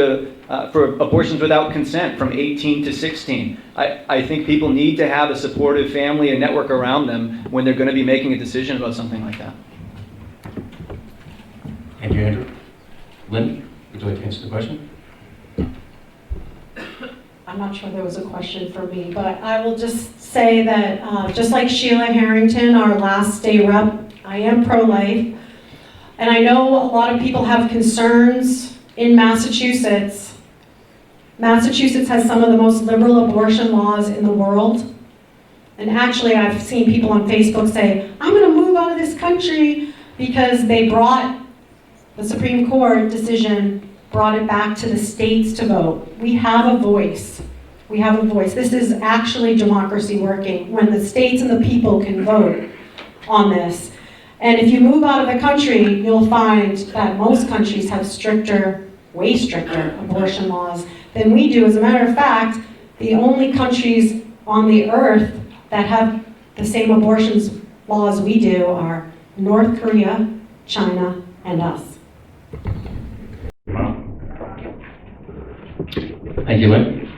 for abortions without consent from 18 to 16. I think people need to have a supportive family and network around them when they're going to be making a decision about something like that. Thank you, Andrew. Lynn, would you like to answer the question? I'm not sure there was a question for me, but I will just say that just like Sheila Harrington, our last state rep, I am pro-life. And I know a lot of people have concerns in Massachusetts. Massachusetts has some of the most liberal abortion laws in the world. And actually, I've seen people on Facebook say, I'm going to move out of this country because they brought the Supreme Court decision, brought it back to the states to vote. We have a voice. We have a voice. This is actually democracy working when the states and the people can vote on this. And if you move out of the country, you'll find that most countries have stricter, way stricter abortion laws than we do. As a matter of fact, the only countries on the earth that have the same abortions laws we do are North Korea, China, and us. Thank you, Lynn.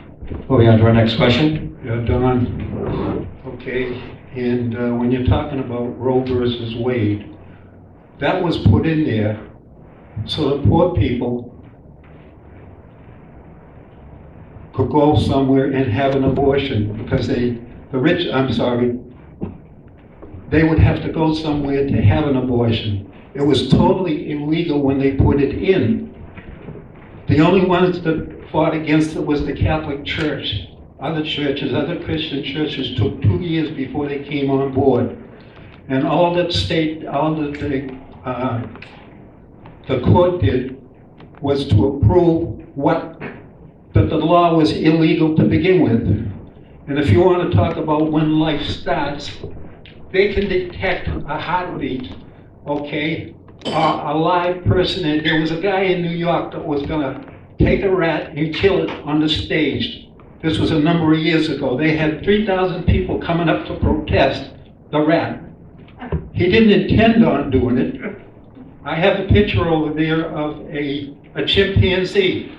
Moving on to our next question. Yeah, Don. Okay, and when you're talking about Roe versus Wade, that was put in there so the poor people could go somewhere and have an abortion because they would have to go somewhere to have an abortion. It was totally illegal when they put it in. The only ones that fought against it was the Catholic Church. Other churches, other Christian churches took 2 years before they came on board. And all that the court did was to approve that the law was illegal to begin with. And if you want to talk about when life starts, they can detect a heartbeat, okay? A live person. And there was a guy in New York that was gonna take a rat and kill it on the stage. This was a number of years ago. They had 3,000 people coming up to protest the rat. He didn't intend on doing it. I have a picture over there of a chimpanzee.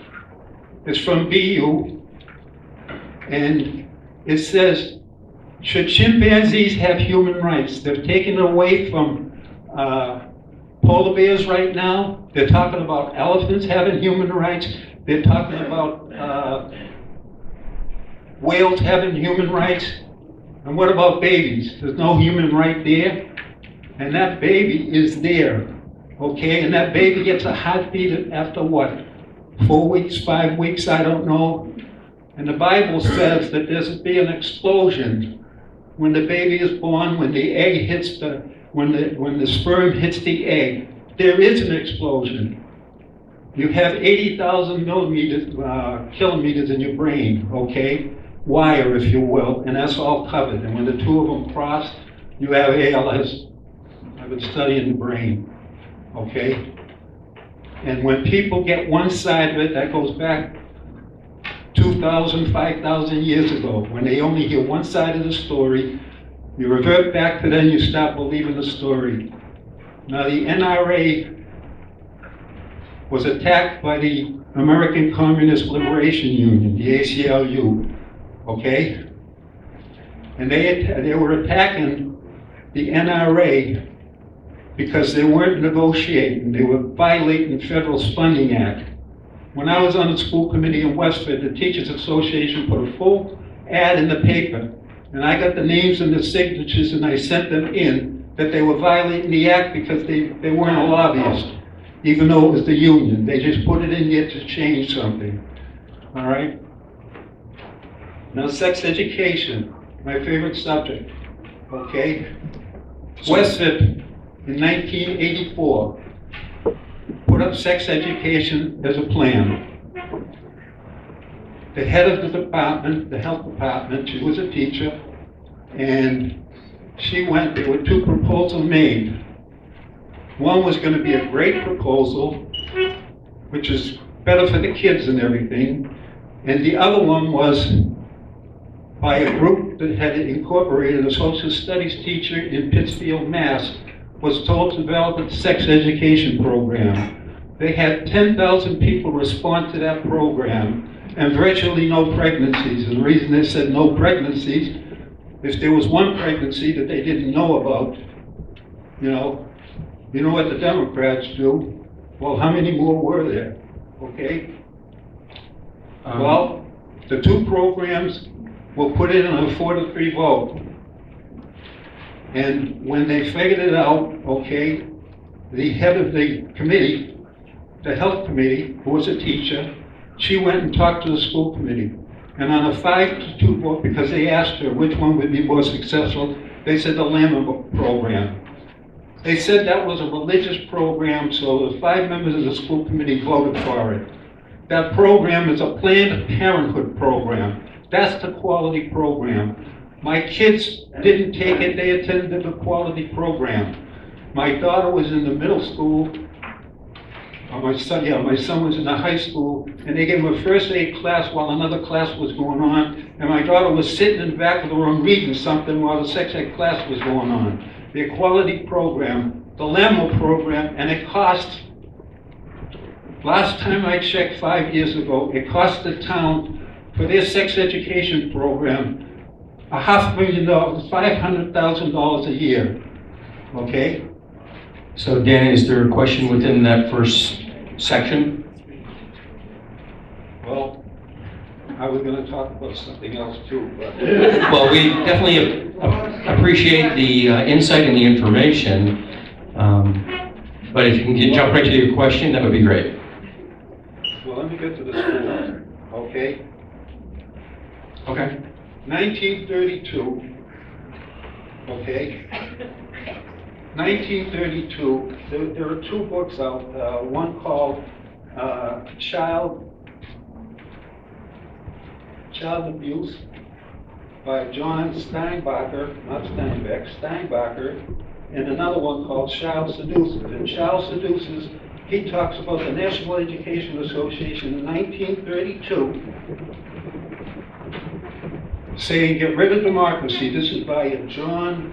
It's from BU, and it says, should chimpanzees have human rights? They're taking it away from polar bears right now. They're talking about elephants having human rights. They're talking about whales having human rights. And what about babies? There's no human right there. And that baby is there, okay? And that baby gets a heartbeat after what? 4 weeks, 5 weeks, I don't know. And the Bible says that there's be an explosion when the baby is born, when the egg hits when the sperm hits the egg. There is an explosion. You have 80,000 kilometers in your brain, okay? Wire, if you will, and that's all covered. And when the two of them cross, you have ALS. I've been studying the brain, okay? And when people get one side of it, that goes back 2,000, 5,000 years ago. When they only hear one side of the story, you revert back to then, you stop believing the story. Now the NRA was attacked by the American Communist Liberation Union, the ACLU, okay? And they were attacking the NRA because they weren't negotiating. They were violating the Federal Funding Act. When I was on the school committee in Westford, the Teachers Association put a full ad in the paper, and I got the names and the signatures, and I sent them in that they were violating the act because they weren't a lobbyist, even though it was the union. They just put it in there to change something, all right? Now, sex education, my favorite subject, okay? Westford, in 1984, put up sex education as a plan. The head of the department, the health department, she was a teacher, and she went, there were two proposals made. One was going to be a great proposal, which is better for the kids and everything, and the other one was by a group that had incorporated a social studies teacher in Pittsfield, Mass, was told to develop a sex education program. They had 10,000 people respond to that program and virtually no pregnancies. And the reason they said no pregnancies, if there was one pregnancy that they didn't know about, you know what the Democrats do? Well, how many more were there? Okay? Um, Well, the two programs were put in on a 4-3 vote. And when they figured it out, okay, the head of the committee, the health committee, who was a teacher, she went and talked to the school committee. And on a 5-2 vote, because they asked her which one would be more successful, they said the Lamb program. They said that was a religious program, so the 5 members of the school committee voted for it. That program is a Planned Parenthood program. That's the quality program. My kids didn't take it, they attended the quality program. My daughter was in the middle school, or my son was in the high school, and they gave him a first aid class while another class was going on, and my daughter was sitting in the back of the room reading something while the sex ed class was going on. The equality program, the LAMO program, and it cost, last time I checked 5 years ago, it cost the town for their sex education program $500,000, $500,000 a year, okay? So Dan, is there a question within that first section? Well, I was gonna talk about something else too, but. Well, we definitely appreciate the insight and the information, but if you can jump right to your question, that would be great. Well, let me get to the school, okay? Okay. 1932, okay? 1932, there are 2 books out, one called Child Abuse by John Steinbacher, not Steinbeck, Steinbacher, and another one called Child Seducers. And Child Seducers, he talks about the National Education Association in 1932 saying get rid of democracy. This is by John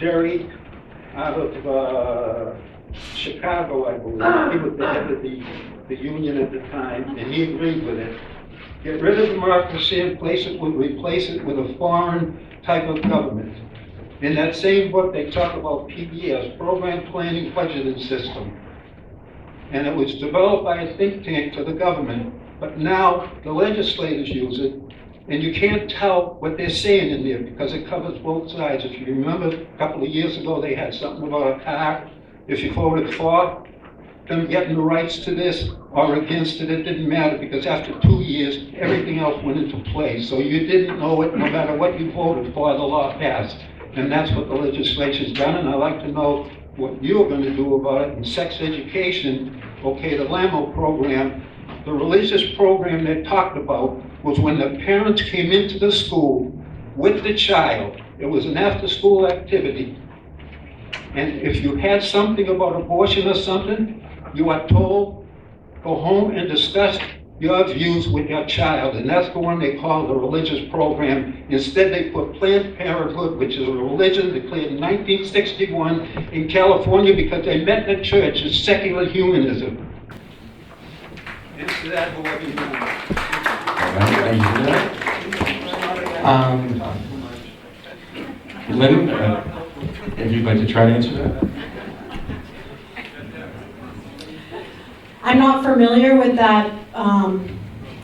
Derry out of Chicago, I believe. He was the head of the union at the time, and he agreed with it. Get rid of democracy and replace it with a foreign type of government. In that same book, they talk about PBS, Program Planning Budgeting System. And it was developed by a think tank for the government, but now the legislators use it, and you can't tell what they're saying in there because it covers both sides. If you remember, a couple of years ago, they had something about a car. If you voted for them getting the rights to this or against it, it didn't matter because after 2 years, everything else went into place. So you didn't know it no matter what you voted for, the law passed. And that's what the legislature's done, and I'd like to know what you're going to do about it in sex education. Okay, the LAMO program, the religious program they talked about was when the parents came into the school with the child. It was an after-school activity. And if you had something about abortion or something, you are told, go home and discuss your views with your child. And that's the one they call the religious program. Instead, they put Planned Parenthood, which is a religion declared in 1961 in California because they met in the church as secular humanism. Answer that however you want. Lynne, if you'd like to try to answer that? I'm not familiar with that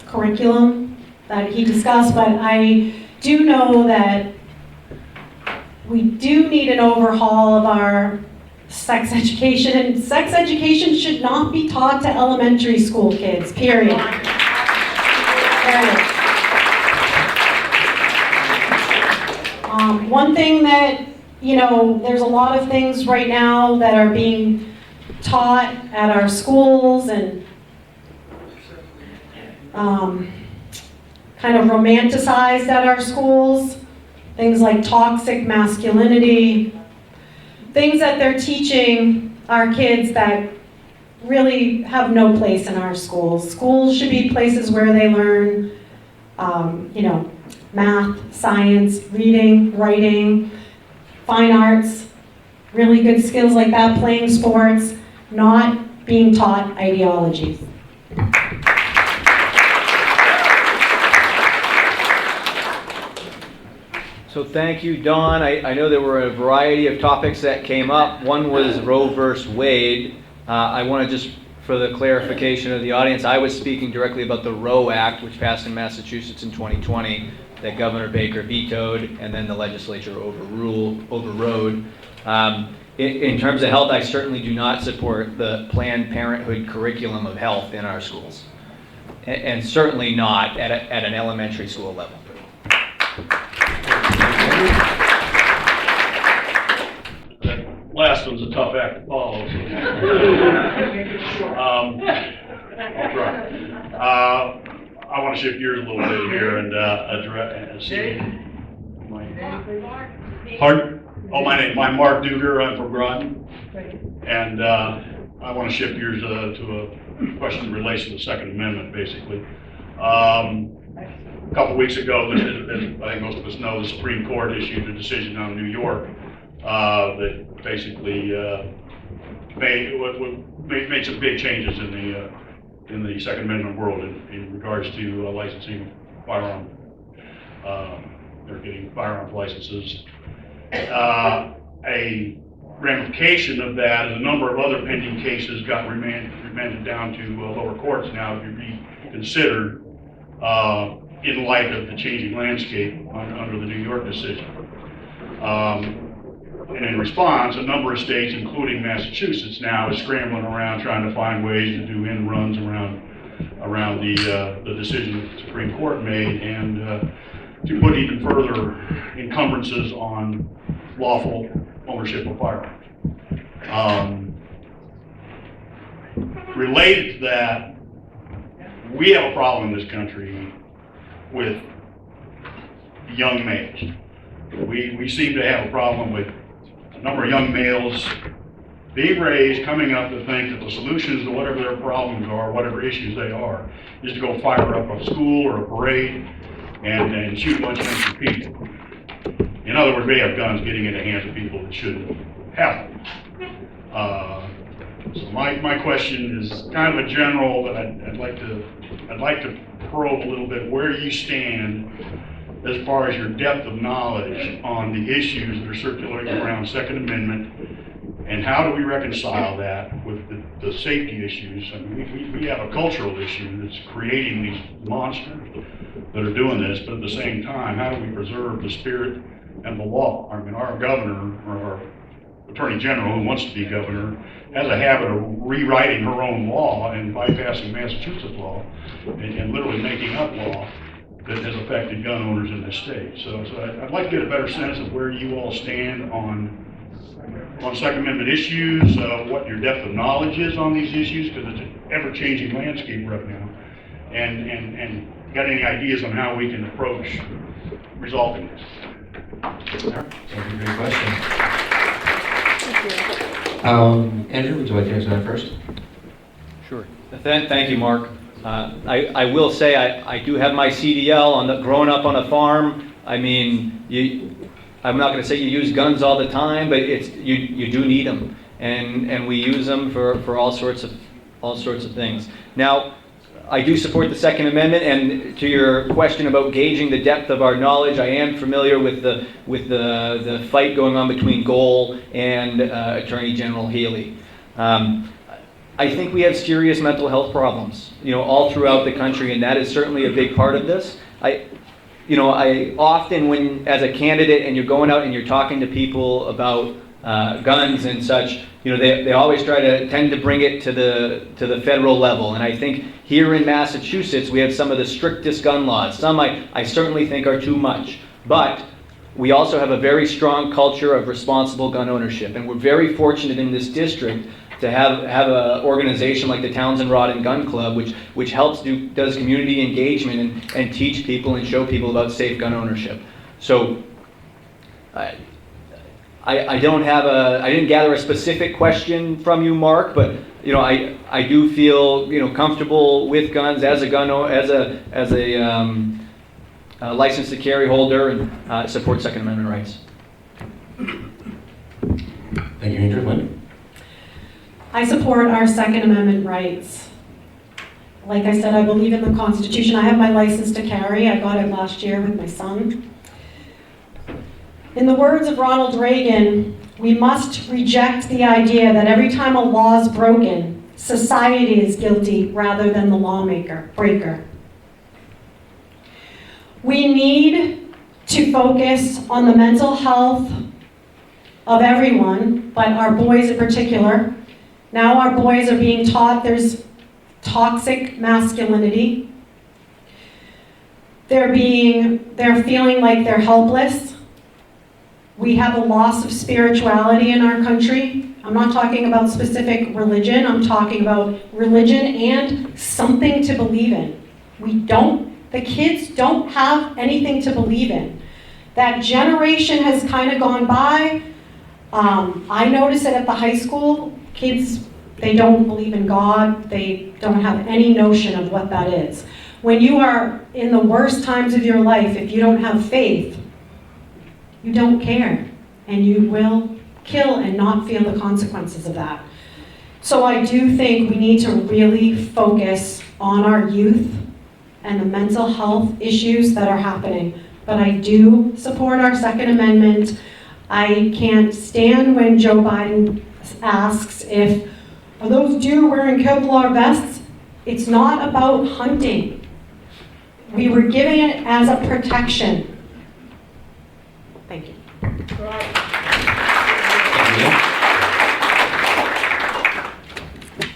curriculum that he discussed, but I do know that we do need an overhaul of our sex education, and sex education should not be taught to elementary school kids, period. One thing that, there's a lot of things right now that are being taught at our schools and kind of romanticized at our schools. Things like toxic masculinity, things that they're teaching our kids that really have no place in our schools. Schools should be places where they learn, math, science, reading, writing, fine arts, really good skills like that, playing sports, not being taught ideologies. So thank you, Dawn. I know there were a variety of topics that came up. One was Roe versus Wade. I want to just, for the clarification of the audience, I was speaking directly about the Roe Act, which passed in Massachusetts in 2020, that Governor Baker vetoed, and then the legislature overrode. In terms of health, I certainly do not support the Planned Parenthood curriculum of health in our schools, and certainly not at an elementary school level. Last one's a tough act to follow. I'll try. I want to shift gears a little bit here and address. Pardon? Oh, I'm Mark Duger. I'm from Groton, and I want to shift gears to a question that relates to the Second Amendment, basically. A couple weeks ago, as I think most of us know, the Supreme Court issued a decision out of New York that basically made some big changes in the Second Amendment world in regards to licensing firearm. They're getting firearms licenses. A ramification of that is a number of other pending cases got remanded down to lower courts now to be reconsidered in light of the changing landscape under the New York decision. And in response, a number of states, including Massachusetts, now is scrambling around trying to find ways to do end runs around the decision that the Supreme Court made, and to put even further encumbrances on lawful ownership of firearms. Related to that, we have a problem in this country with young males. We seem to have a problem with a number of young males being raised, coming up to think that the solutions to whatever their problems are, whatever issues they are, is to go fire up a school or a parade and shoot a bunch of innocent people. In other words, they have guns getting into the hands of people that shouldn't have them. So my question is kind of a general, but I'd like to probe a little bit where you stand as far as your depth of knowledge on the issues that are circulating around Second Amendment, and how do we reconcile that with the safety issues? I mean, we have a cultural issue that's creating these monsters that are doing this, but at the same time, how do we preserve the spirit and the law? I mean, our governor, or our attorney general, who wants to be governor, has a habit of rewriting her own law and bypassing Massachusetts law and literally making up law that has affected gun owners in this state. So I'd like to get a better sense of where you all stand on Second Amendment issues, what your depth of knowledge is on these issues, because it's an ever-changing landscape right now, and got any ideas on how we can approach resolving this. That's a great question. Andrew, would you like to answer that first? Sure. Thank you, Mark. I will say I do have my CDL growing up on a farm. I mean, I'm not going to say you use guns all the time, but you do need them, and we use them for all sorts of things. Now, I do support the Second Amendment, and to your question about gauging the depth of our knowledge, I am familiar with the fight going on between Gohl and Attorney General Healy. I think we have serious mental health problems, all throughout the country, and that is certainly a big part of this. I often, when as a candidate and you're going out and you're talking to people about guns and such, they always tend to bring it to the federal level. And I think here in Massachusetts we have some of the strictest gun laws. Some I certainly think are too much, but we also have a very strong culture of responsible gun ownership, and we're very fortunate in this district to have an organization like the Townsend Rod and Gun Club, which does community engagement and teach people and show people about safe gun ownership. So I didn't gather a specific question from you, Mark, but I do feel comfortable with guns as a license to carry holder, and support Second Amendment rights. Thank you, Andrew. Lynne? I support our Second Amendment rights. Like I said, I believe in the Constitution. I have my license to carry. I got it last year with my son. In the words of Ronald Reagan, We must reject the idea that every time a law is broken, society is guilty rather than the lawmaker, breaker. We need to focus on the mental health of everyone, but our boys in particular. Now our boys are being taught there's toxic masculinity. They're feeling like they're helpless. We have a loss of spirituality in our country. I'm not talking about specific religion, I'm talking about religion and something to believe in. The kids don't have anything to believe in. That generation has kind of gone by. I notice it at the high school. Kids, they don't believe in God. They don't have any notion of what that is. When you are in the worst times of your life, if you don't have faith, you don't care. And you will kill and not feel the consequences of that. So I do think we need to really focus on our youth and the mental health issues that are happening. But I do support our Second Amendment. I can't stand when Joe Biden asks are those deer wearing Kevlar vests? It's not about hunting. We were giving it as a protection. Thank you.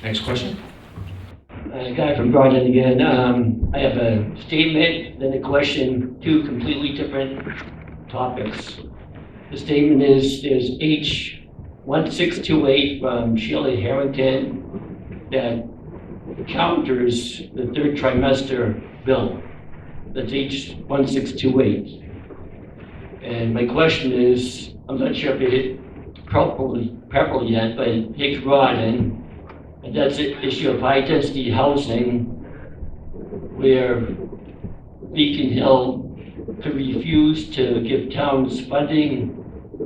Next question. A guy from Groton again. I have a statement, then a question, two completely different topics. The statement is there's H1628 from Sheila Harrington that counters the third trimester bill. That's H1628. And my question is, I'm not sure if it hit Pepperell yet, but it hit Groton. And that's the issue of high-density housing, where Beacon Hill could refuse to give towns funding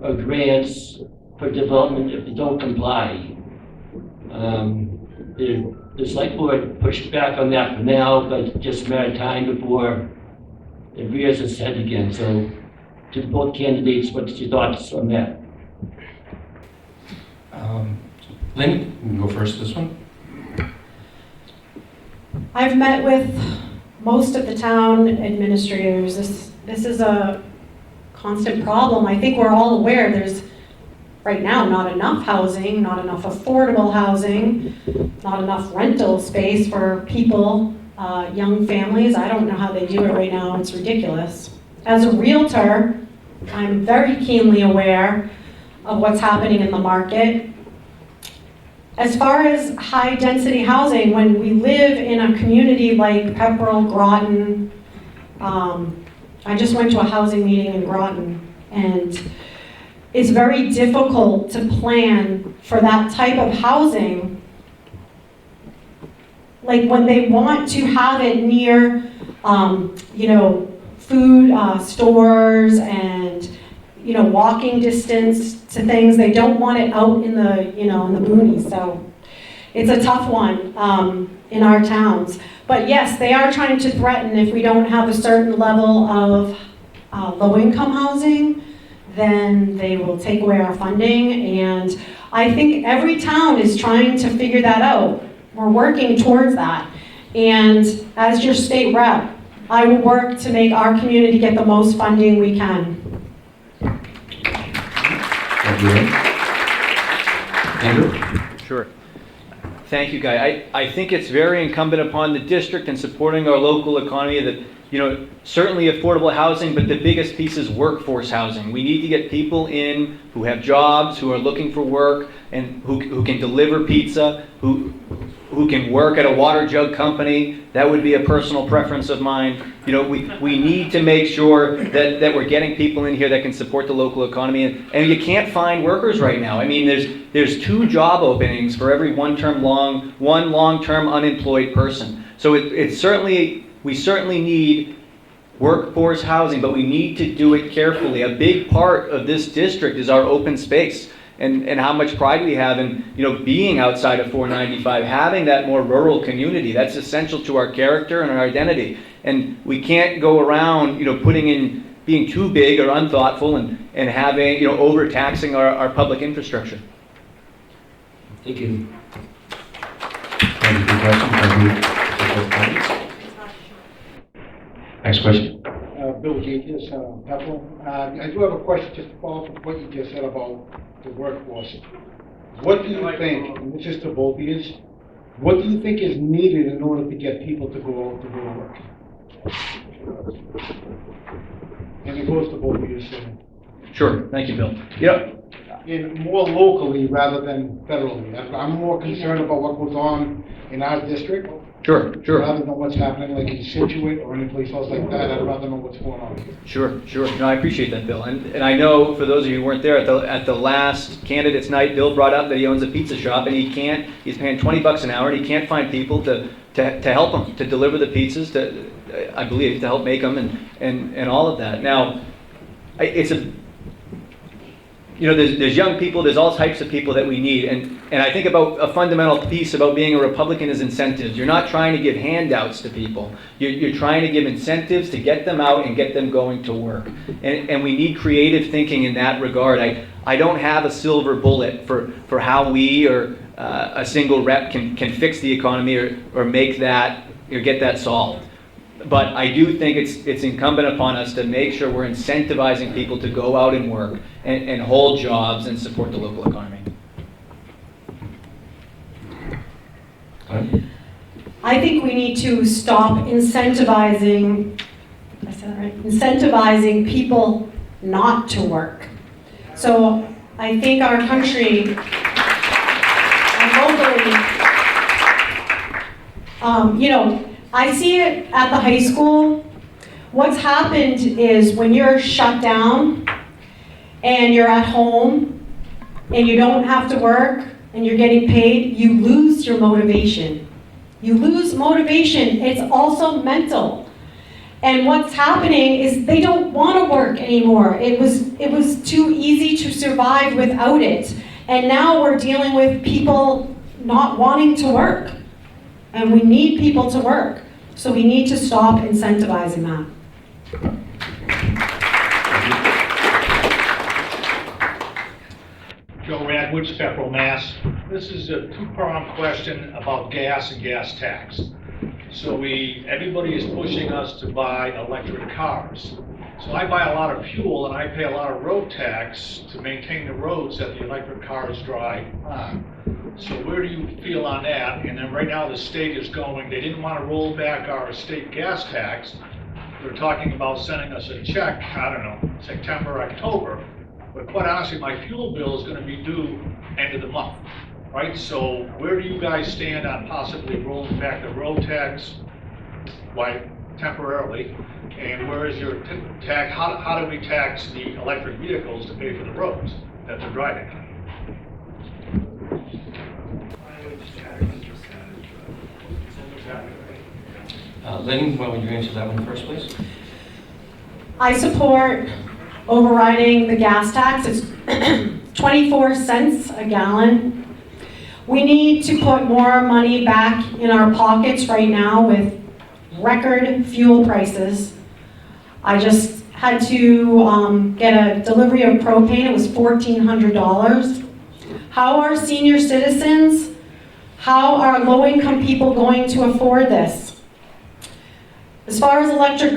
or grants for development if they don't comply. The select board pushed back on that for now, but it's just a matter of time before it rears its head again. So, to both candidates, what's your thoughts on that? Lynne, you can go first this one. I've met with most of the town administrators. This is a constant problem. I think we're all aware there's right now not enough housing, not enough affordable housing, not enough rental space for people, young families. I don't know how they do it right now. It's ridiculous. As a realtor, I'm very keenly aware of what's happening in the market. As far as high-density housing, when we live in a community like Pepperell, Groton, I just went to a housing meeting in Groton, and it's very difficult to plan for that type of housing. Like when they want to have it near, food stores and walking distance to things. They don't want it out in the boonies. So it's a tough one in our towns. But yes, they are trying to threaten if we don't have a certain level of low-income housing, then they will take away our funding. And I think every town is trying to figure that out. We're working towards that. And as your state rep, I will work to make our community get the most funding we can. Thank you. Andrew? Sure. Thank you, Guy. I think it's very incumbent upon the district in supporting our local economy that, certainly affordable housing, but the biggest piece is workforce housing. We need to get people in who have jobs, who are looking for work, and who can deliver pizza, who can work at a water jug company. That would be a personal preference of mine. We need to make sure that we're getting people in here that can support the local economy. And you can't find workers right now. I mean, there's 2 job openings for every one long-term unemployed person. So we certainly need workforce housing, but we need to do it carefully. A big part of this district is our open space. And how much pride we have in being outside of 495, having that more rural community. That's essential to our character and our identity. And we can't go around putting in being too big or unthoughtful and having, overtaxing our public infrastructure. Thank you. Thank you for your question. Thank you for those comments. Next question. Bill Gates, Pepperell. I do have a question just to follow up with what you just said about the workforce. What do you think, and this is to both of you, what do you think is needed in order to get people to go out to work? And it goes to both of you. Sure, thank you, Bill. Yep. In more locally rather than federally. I'm more concerned about what goes on in our district. Sure. Rather than what's happening like in Situate or any place else like that. I'd rather know what's going on. Sure. No, I appreciate that, Bill. And I know for those of you who weren't there at the last candidates night, Bill brought up that he owns a pizza shop and he's paying $20 an hour and he can't find people to help him, to deliver the pizzas, I believe, to help make them and all of that. Now, there's young people, there's all types of people that we need. And I think about a fundamental piece about being a Republican is incentives. You're not trying to give handouts to people. You're trying to give incentives to get them out and get them going to work. And we need creative thinking in that regard. I don't have a silver bullet for how we or a single rep can fix the economy or make that or get that solved. But I do think it's incumbent upon us to make sure we're incentivizing people to go out and work and hold jobs and support the local economy. I think we need to stop incentivizing people not to work. So I think our country, locally, I see it at the high school. What's happened is when you're shut down and you're at home and you don't have to work and you're getting paid, you lose your motivation. You lose motivation. It's also mental. And what's happening is they don't want to work anymore. It was too easy to survive without it. And now we're dealing with people not wanting to work. And we need people to work. So we need to stop incentivizing that. Joe Radwoods, Pepperell, Mass. This is a two-pronged question about gas and gas tax. So everybody is pushing us to buy electric cars. So I buy a lot of fuel and I pay a lot of road tax to maintain the roads that the electric cars drive on. So where do you feel on that? And then right now the state is going, they didn't want to roll back our state gas tax. They're talking about sending us a check, I don't know, September, October. But quite honestly, my fuel bill is going to be due end of the month, right? So where do you guys stand on possibly rolling back the road tax, why temporarily? And where is your tax, how do we tax the electric vehicles to pay for the roads that they're driving on? Lynne, why would you answer that one first, please? I support overriding the gas tax. It's 24 cents a gallon. We need to put more money back in our pockets right now with record fuel prices. I just had to get a delivery of propane. It was $1,400. How are senior citizens, how are low-income people going to afford this? As far as electric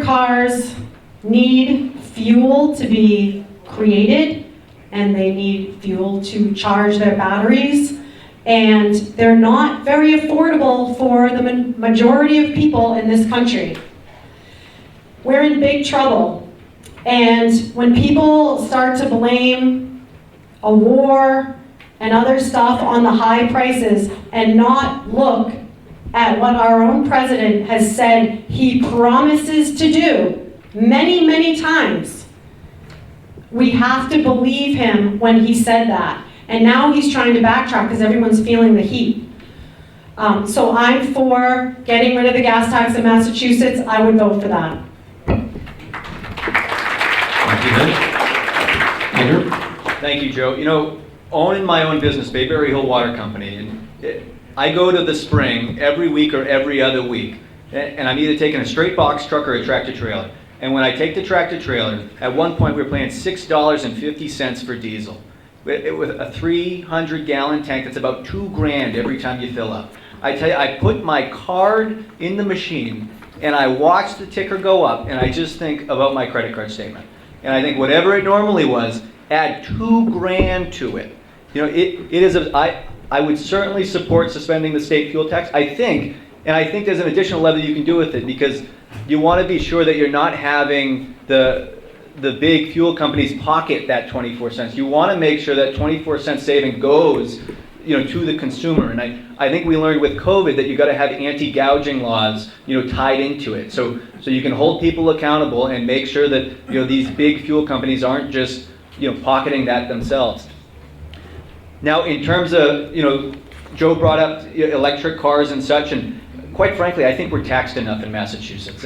cars need fuel to be created, and they need fuel to charge their batteries, and they're not very affordable for the majority of people in this country. We're in big trouble, and when people start to blame a war and other stuff on the high prices and not look at what our own president has said he promises to do many, many times, we have to believe him when he said that. And now he's trying to backtrack because everyone's feeling the heat. So I'm for getting rid of the gas tax in Massachusetts. I would vote for that. Thank you, Lynne. Andrew? Thank you, Joe. Owning my own business, Bayberry Hill Water Company, I go to the spring every week or every other week and I'm either taking a straight box truck or a tractor trailer. And when I take the tractor trailer, at one point we were paying $6.50 for diesel. With a 300-gallon tank, that's about $2,000 every time you fill up. I tell you, I put my card in the machine and I watch the ticker go up, and I just think about my credit card statement. And I think whatever it normally was, add $2,000 to it. You know, it is I would certainly support suspending the state fuel tax. I think there's an additional level you can do with it, because you want to be sure that you're not having the big fuel companies pocket that 24 cents. You want to make sure that 24-cent saving goes, you know, to the consumer. And I think we learned with COVID that you got to have anti-gouging laws, you know, tied into it. So you can hold people accountable and make sure that, you know, these big fuel companies aren't just, you know, pocketing that themselves. Now, in terms of, you know, Joe brought up electric cars and such, and quite frankly, I think we're taxed enough in Massachusetts.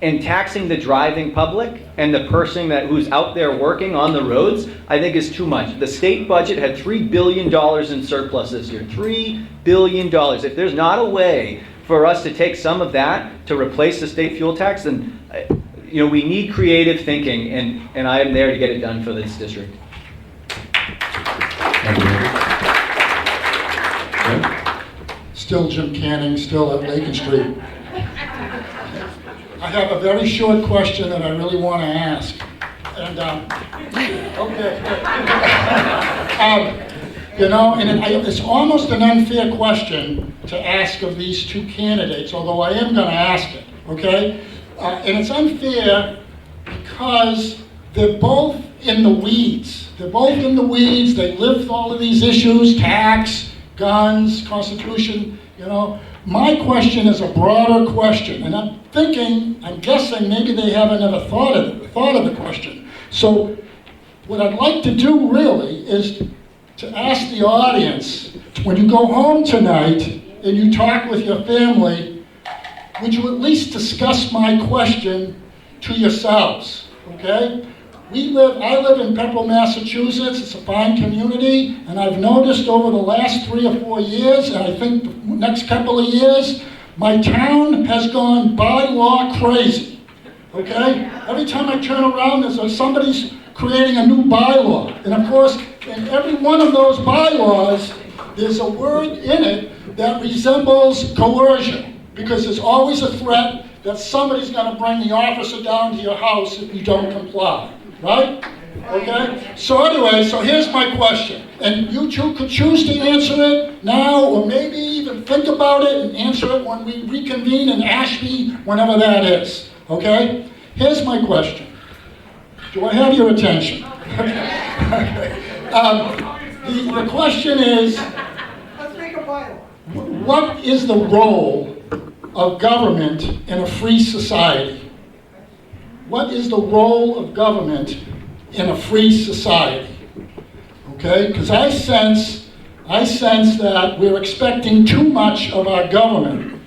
And taxing the driving public and the person who's out there working on the roads, I think is too much. The state budget had $3 billion in surplus this year. $3 billion. If there's not a way for us to take some of that to replace the state fuel tax, then you know, we need creative thinking, and I am there to get it done for this district. Thank you. Still Jim Canning, still at Lake Street. I have a very short question that I really want to ask. And, you know, and it's almost an unfair question to ask of these two candidates, although I am going to ask it, okay? And it's unfair because they're both in the weeds. They're both in the weeds. They live with all of these issues, tax, guns, Constitution, you know. My question is a broader question, and I'm guessing maybe they haven't ever thought of the question. So what I'd like to do really is to ask the audience, when you go home tonight and you talk with your family, would you at least discuss my question to yourselves, okay? I live in Pepperell, Massachusetts. It's a fine community, and I've noticed over the last 3 or 4 years, and I think the next couple of years, my town has gone bylaw crazy, okay? Every time I turn around, somebody's creating a new bylaw. And of course, in every one of those bylaws, there's a word in it that resembles coercion, because there's always a threat that somebody's gonna bring the officer down to your house if you don't comply. Right? Okay? So anyway, so here's my question. And you two could choose to answer it now, or maybe even think about it and answer it when we reconvene in Ashby, whenever that is. Okay? Here's my question. Do I have your attention? Okay. The question is, what is the role of government in a free society? What is the role of government in a free society? Okay, because I sense that we're expecting too much of our government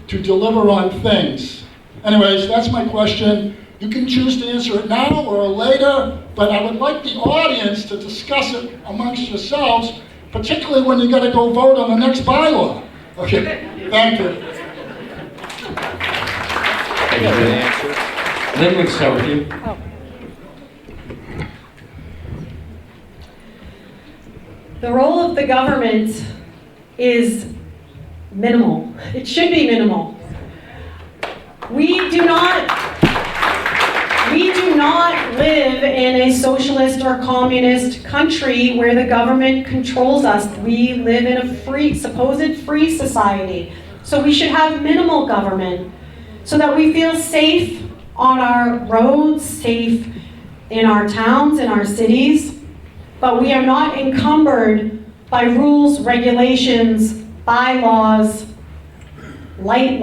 to deliver on things. Anyways, that's my question. You can choose to answer it now or later, but I would like the audience to discuss it amongst yourselves, particularly when you're going to go vote on the next bylaw. Okay, thank you. Thank you for the answer. Lynne, we can start with you. The role of the government is minimal. It should be minimal. We do not live in a socialist or communist country where the government controls us. We live in a supposed free society. So we should have minimal government so that we feel safe on our roads, safe in our towns, in our cities, but we are not encumbered by rules, regulations, bylaws, light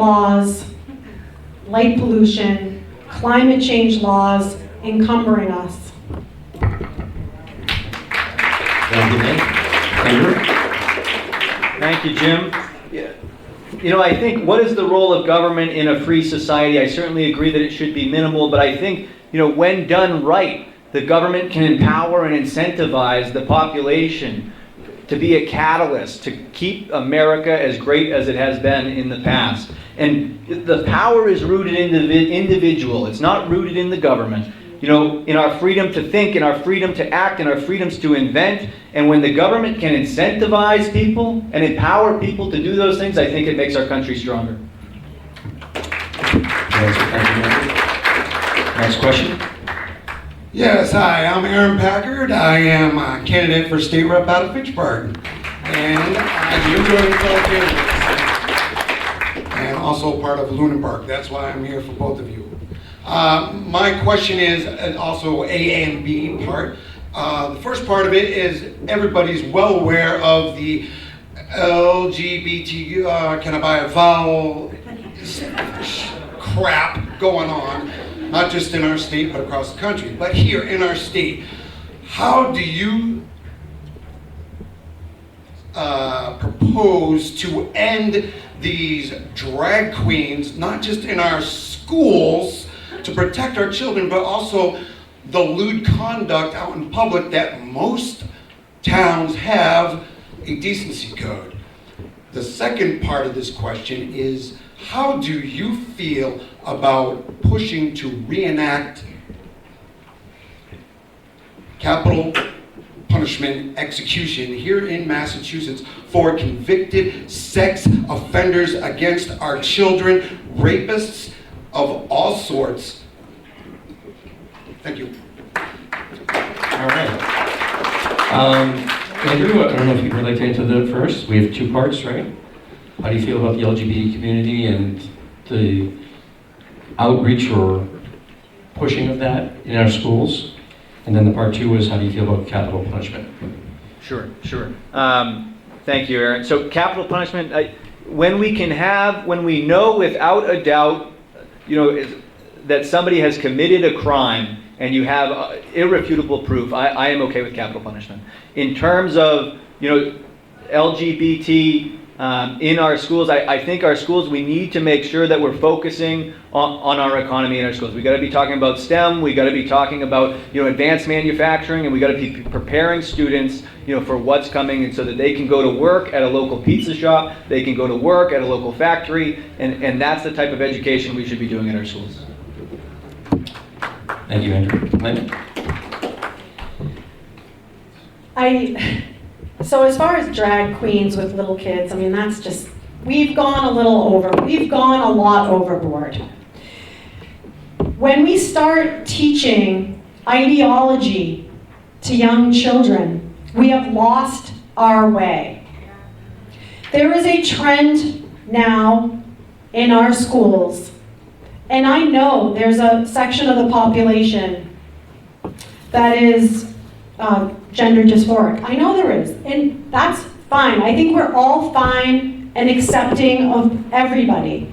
pollution, climate change laws encumbering us. Thank you, Lynne. Andrew? Thank you, Jim. You know, I think, what is the role of government in a free society? I certainly agree that it should be minimal, but I think, you know, when done right, the government can empower and incentivize the population to be a catalyst to keep America as great as it has been in the past. And the power is rooted in the individual. It's not rooted in the government. You know, in our freedom to think, in our freedom to act, in our freedoms to invent. And when the government can incentivize people and empower people to do those things, I think it makes our country stronger. Next question. Yes, hi, I'm Aaron Packard. I am a candidate for state rep out of Fitchburg. And I'm your fellow candidate. And also part of Lunenburg. That's why I'm here for both of you. My question is also A and B part. The first part of it is everybody's well aware of the LGBT, can I buy a vowel crap going on, not just in our state but across the country. But here in our state, how do you propose to end these drag queens, not just in our schools, to protect our children, but also the lewd conduct out in public that most towns have a decency code? The second part of this question is, how do you feel about pushing to reenact capital punishment execution here in Massachusetts for convicted sex offenders against our children, rapists of all sorts? Thank you. All right. Andrew, I don't know if you would like to answer that first. We have two parts, right? How do you feel about the LGBT community and the outreach or pushing of that in our schools? And then the part two is, how do you feel about capital punishment? Sure. Thank you, Aaron. So capital punishment, when we know without a doubt, that somebody has committed a crime and you have irrefutable proof, I am okay with capital punishment. In terms of, LGBT in our schools, I think our schools, we need to make sure that we're focusing on our economy in our schools. We got to be talking about STEM, we got to be talking about advanced manufacturing, and we got to be preparing students for what's coming, and so that they can go to work at a local pizza shop, they can go to work at a local factory, and that's the type of education we should be doing in our schools. Thank you, Andrew. Lynne? So as far as drag queens with little kids, that's just, we've gone a lot overboard. When we start teaching ideology to young children, we have lost our way. There is a trend now in our schools, and I know there's a section of the population that is gender dysphoric. I know there is, and that's fine. I think we're all fine and accepting of everybody,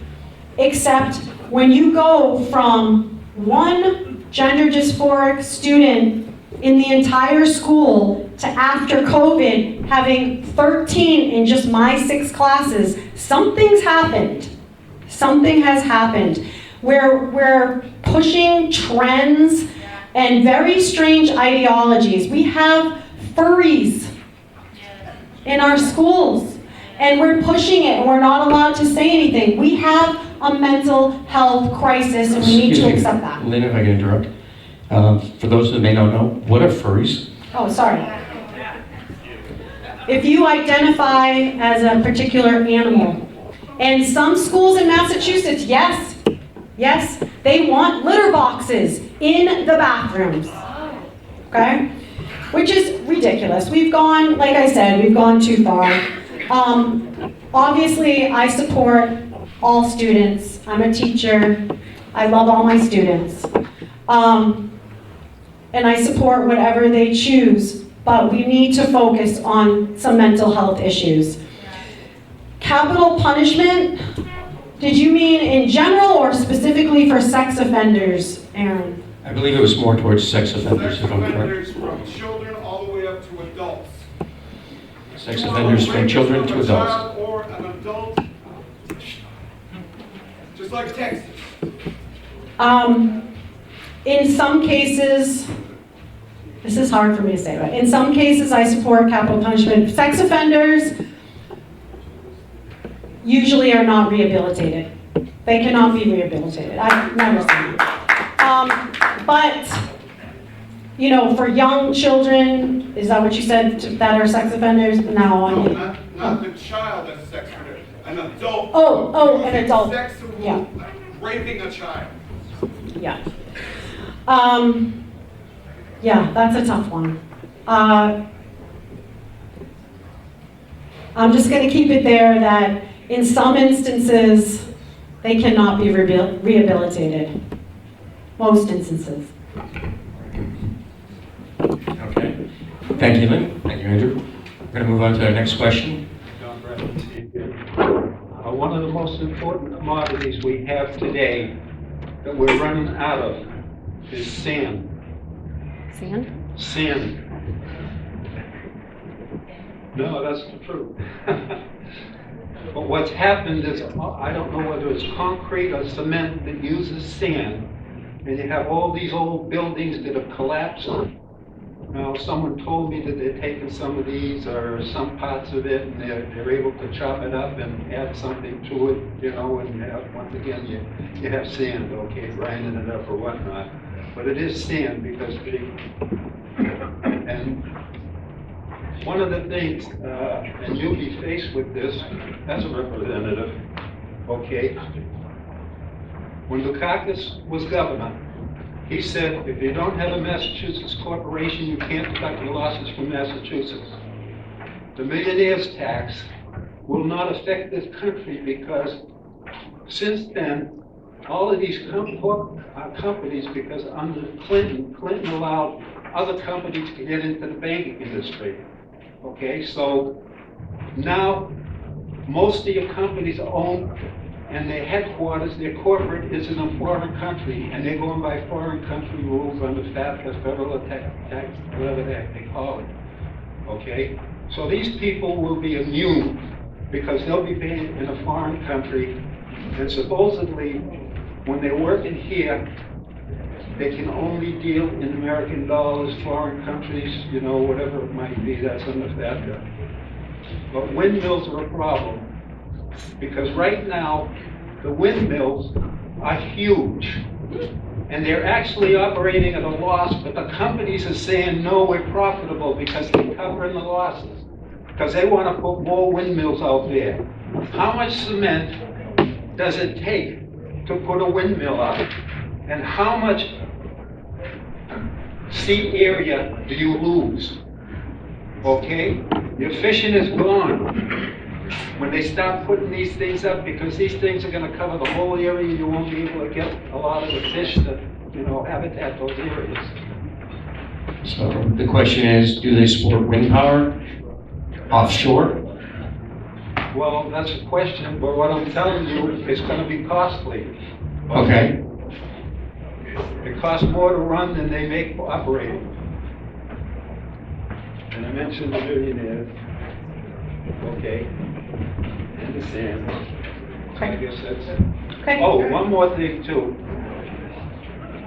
except when you go from one gender dysphoric student in the entire school to, after COVID, having 13 in just my 6 classes, something's happened. Something has happened. We're pushing trends and very strange ideologies. We have furries in our schools, and we're pushing it, and we're not allowed to say anything. We have a mental health crisis, and we need to accept that. Lynne, if I can interrupt. For those that may not know, what are furries? Oh, sorry. If you identify as a particular animal, and some schools in Massachusetts, yes, they want litter boxes in the bathrooms, okay? Which is ridiculous. We've gone, like I said, we've gone too far. Obviously, I support all students. I'm a teacher. I love all my students. And I support whatever they choose, but we need to focus on some mental health issues. Capital punishment, did you mean in general or specifically for sex offenders, Aaron? I believe it was more towards sex offenders, if I'm correct. Offenders from children all the way up to adults. Sex offenders from children to adults. A child or an adult, just like Texas. In some cases, this is hard for me to say, but in some cases I support capital punishment. Sex offenders usually are not rehabilitated. They cannot be rehabilitated. I've never seen it. But, you know, for young children, is that what you said, that are sex offenders? No, I mean. Not the child that's a sex offender, an adult. Oh, an adult. Sexual, Yeah. raping a child. Yeah. Yeah, that's a tough one. I'm just going to keep it there that in some instances, they cannot be rehabilitated. Most instances. Okay. Thank you, Lynn. Thank you, Andrew. We're going to move on to our next question. One of the most important commodities we have today that we're running out of is sand. Sand? Sand. No, that's the truth. But what's happened is, I don't know whether it's concrete or cement that uses sand, and you have all these old buildings that have collapsed. Now, someone told me that they're taking some of these or some parts of it, and they're able to chop it up and add something to it, you know, and once again, you have sand, okay, grinding it up or whatnot. But it is sand because and one of the things, and you'll be faced with this as a representative, okay, when Dukakis was governor, he said, if you don't have a Massachusetts corporation, you can't deduct your losses from Massachusetts. The millionaire's tax will not affect this country because since then, all of these companies, because under Clinton allowed other companies to get into the banking industry. Okay, so now most of your companies own and their headquarters, their corporate is in a foreign country, and they're going by foreign country rules under FATCA, federal tax, whatever the heck they call it. Okay, so these people will be immune because they'll be paying in a foreign country, and supposedly when they're working here, they can only deal in American dollars, foreign countries, you know, whatever it might be, that's under FATCA. But windmills are a problem. Because right now, the windmills are huge. And they're actually operating at a loss, but the companies are saying, no, we're profitable because they're covering the losses. Because they want to put more windmills out there. How much cement does it take to put a windmill up? And how much sea area do you lose? Okay? Your fishing is gone. When they start putting these things up, because these things are going to cover the whole area, you won't be able to get a lot of the fish that, you know, habitat those areas. So the question is, do they support wind power offshore? Well, that's a question, but what I'm telling you, it's going to be costly. Okay. It costs more to run than they make operating. And I mentioned the millionaires. Okay. And the sand. I guess that's it. Okay. Oh, one more thing too.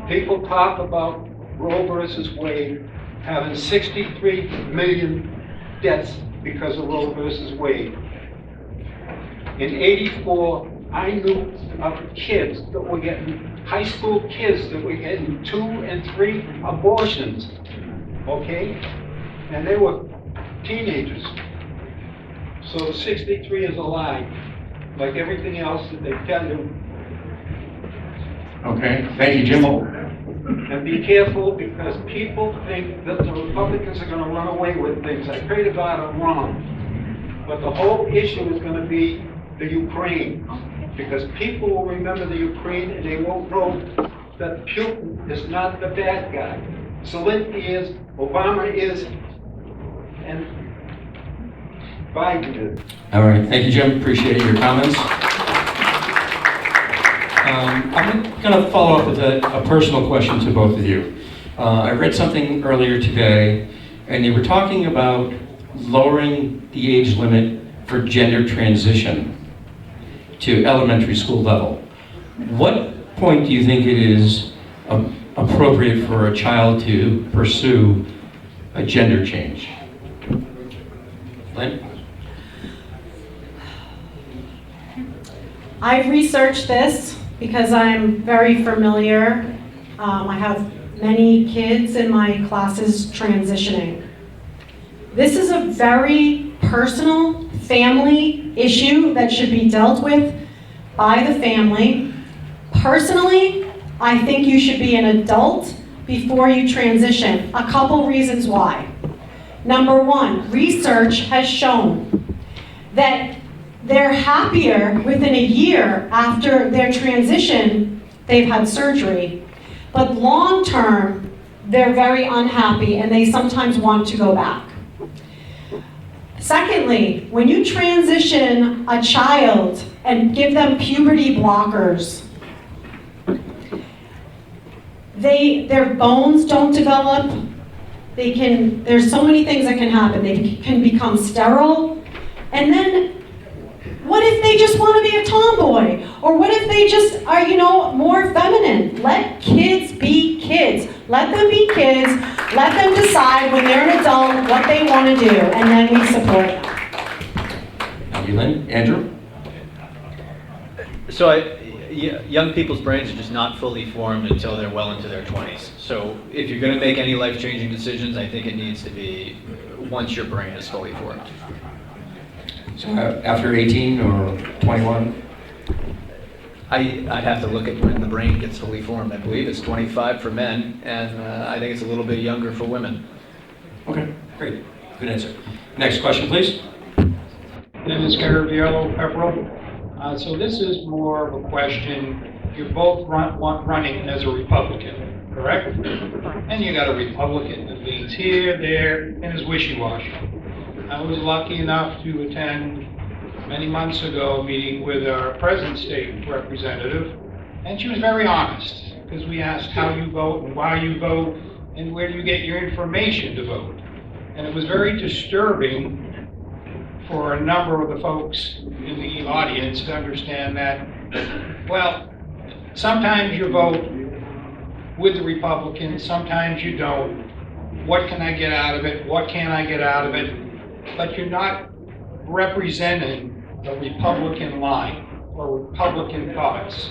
People talk about Roe versus Wade having 63 million deaths because of Roe versus Wade. In '84, I knew of kids that were getting, high school kids that were getting 2 and 3 abortions, okay? And they were teenagers. So 63 is a lie, like everything else that they tell you. Okay, thank you, Jim. And be careful because people think that the Republicans are going to run away with things. I pray to God I'm wrong. But the whole issue is going to be the Ukraine. Because people will remember the Ukraine and they won't know that Putin is not the bad guy. Zelensky is, Obama is, and Biden is. All right, thank you, Jim. Appreciate your comments. I'm going to follow up with a personal question to both of you. I read something earlier today, and you were talking about lowering the age limit for gender transition to elementary school level. What point do you think it is appropriate for a child to pursue a gender change? Lynne? I've researched this because I'm very familiar. I have many kids in my classes transitioning. This is a very personal family issue that should be dealt with by the family. Personally, I think you should be an adult before you transition. A couple reasons why. Number one, research has shown that they're happier within a year after their transition, they've had surgery. But long term, they're very unhappy and they sometimes want to go back. Secondly, when you transition a child and give them puberty blockers, their bones don't develop. There's so many things that can happen. They can become sterile. And then, what if they just want to be a tomboy? Or what if they just are, more feminine? Let kids be kids. Let them be kids. Let them decide when they're an adult what they want to do, and then we support them. Thank you, Lynne. Andrew? So young people's brains are just not fully formed until they're well into their 20s. So if you're going to make any life-changing decisions, I think it needs to be once your brain is fully formed. So after 18 or 21? I'd have to look at when the brain gets fully formed. I believe it's 25 for men, and I think it's a little bit younger for women. Okay, great. Good answer. Next question, please. Dennis Caraviello, Pepperell. So this is more of a question. You're both running as a Republican, correct? And you got a Republican that leans here, there, and is wishy-washy. I was lucky enough to attend many months ago a meeting with our present state representative, and she was very honest, because we asked how you vote and why you vote and where do you get your information to vote. And it was very disturbing for a number of the folks in the audience to understand that, well, sometimes you vote with the Republicans, sometimes you don't. What can I get out of it? What can't I get out of it? But you're not representing the Republican line or Republican thoughts.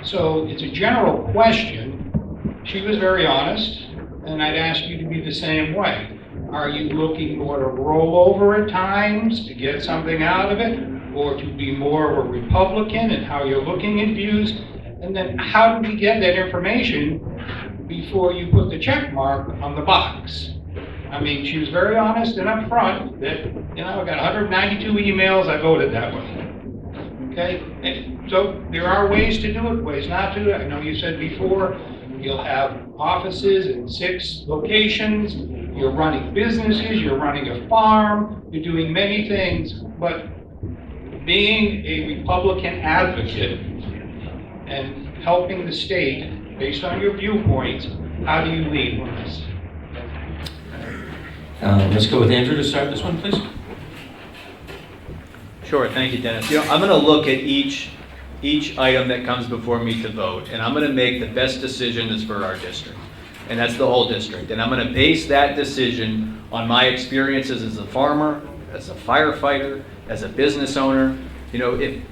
So it's a general question. She was very honest, and I'd ask you to be the same way. Are you looking more to roll over at times to get something out of it, or to be more of a Republican and how you're looking at views? And then how do we get that information before you put the check mark on the box? I mean, she was very honest and upfront that, I got 192 emails, I voted that way. Okay? And so there are ways to do it, ways not to. I know you said before, you'll have offices in 6 locations, you're running businesses, you're running a farm, you're doing many things, but being a Republican advocate and helping the state based on your viewpoints, how do you lead on this? Let's go with Andrew to start this one, please. Sure, thank you, Dennis. I'm going to look at each item that comes before me to vote, and I'm going to make the best decision that's for our district, and that's the whole district. And I'm going to base that decision on my experiences as a farmer, as a firefighter, as a business owner. If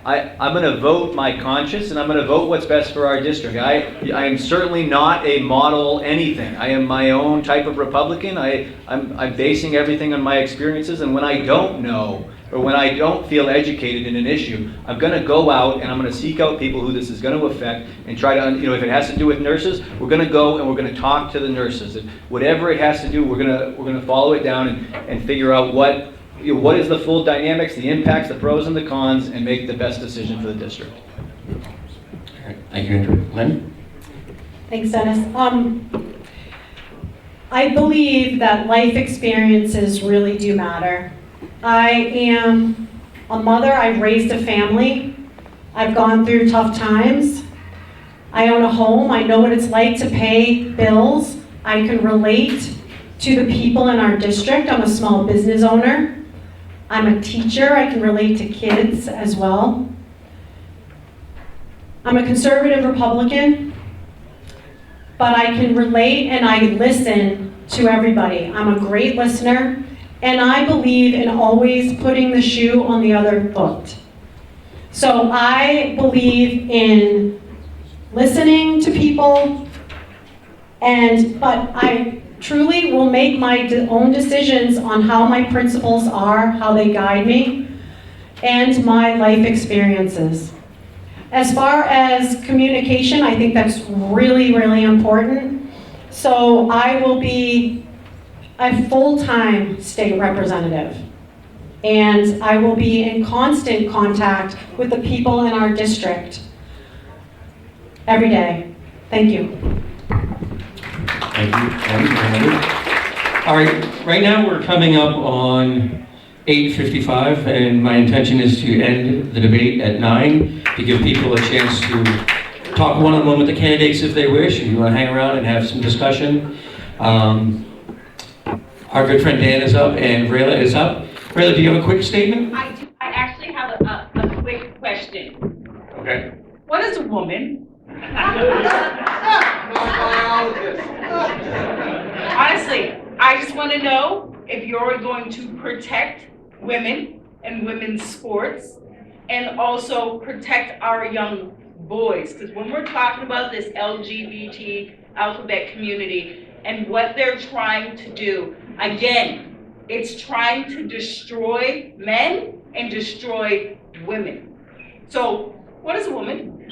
I'm going to vote my conscience, and I'm going to vote what's best for our district. I am certainly not a model anything. I am my own type of Republican. I'm basing everything on my experiences, and when I don't know, or when I don't feel educated in an issue, I'm going to go out and I'm going to seek out people who this is going to affect and try to, if it has to do with nurses, we're going to go and we're going to talk to the nurses. And whatever it has to do, we're going to follow it down and figure out what is the full dynamics, the impacts, the pros and the cons, and make the best decision for the district. All right. Thank you, Andrew. Lynne? Thanks, Dennis. I believe that life experiences really do matter. I am a mother. I've raised a family. I've gone through tough times. I own a home. I know what it's like to pay bills. I can relate to the people in our district. I'm a small business owner. I'm a teacher. I can relate to kids as well. I'm a conservative Republican, but I can relate and I listen to everybody. I'm a great listener, and I believe in always putting the shoe on the other foot. So I believe in listening to people, but I truly will make my own decisions on how my principles are, how they guide me, and my life experiences. As far as communication, I think that's really, really important. So I will be a full-time state representative, and I will be in constant contact with the people in our district every day. Thank you. Thank you. All right, right now we're coming up on 8:55, and my intention is to end the debate at 9 to give people a chance to talk one-on-one with the candidates if they wish, if you want to hang around and have some discussion. Our good friend Dan is up and Rayla is up. Rayla, do you have a quick statement? I do. I actually have a quick question. Okay. What is a woman? Honestly, I just want to know if you're going to protect women and women's sports and also protect our young boys. Because when we're talking about this LGBT alphabet community and what they're trying to do, again, it's trying to destroy men and destroy women. So, what is a woman?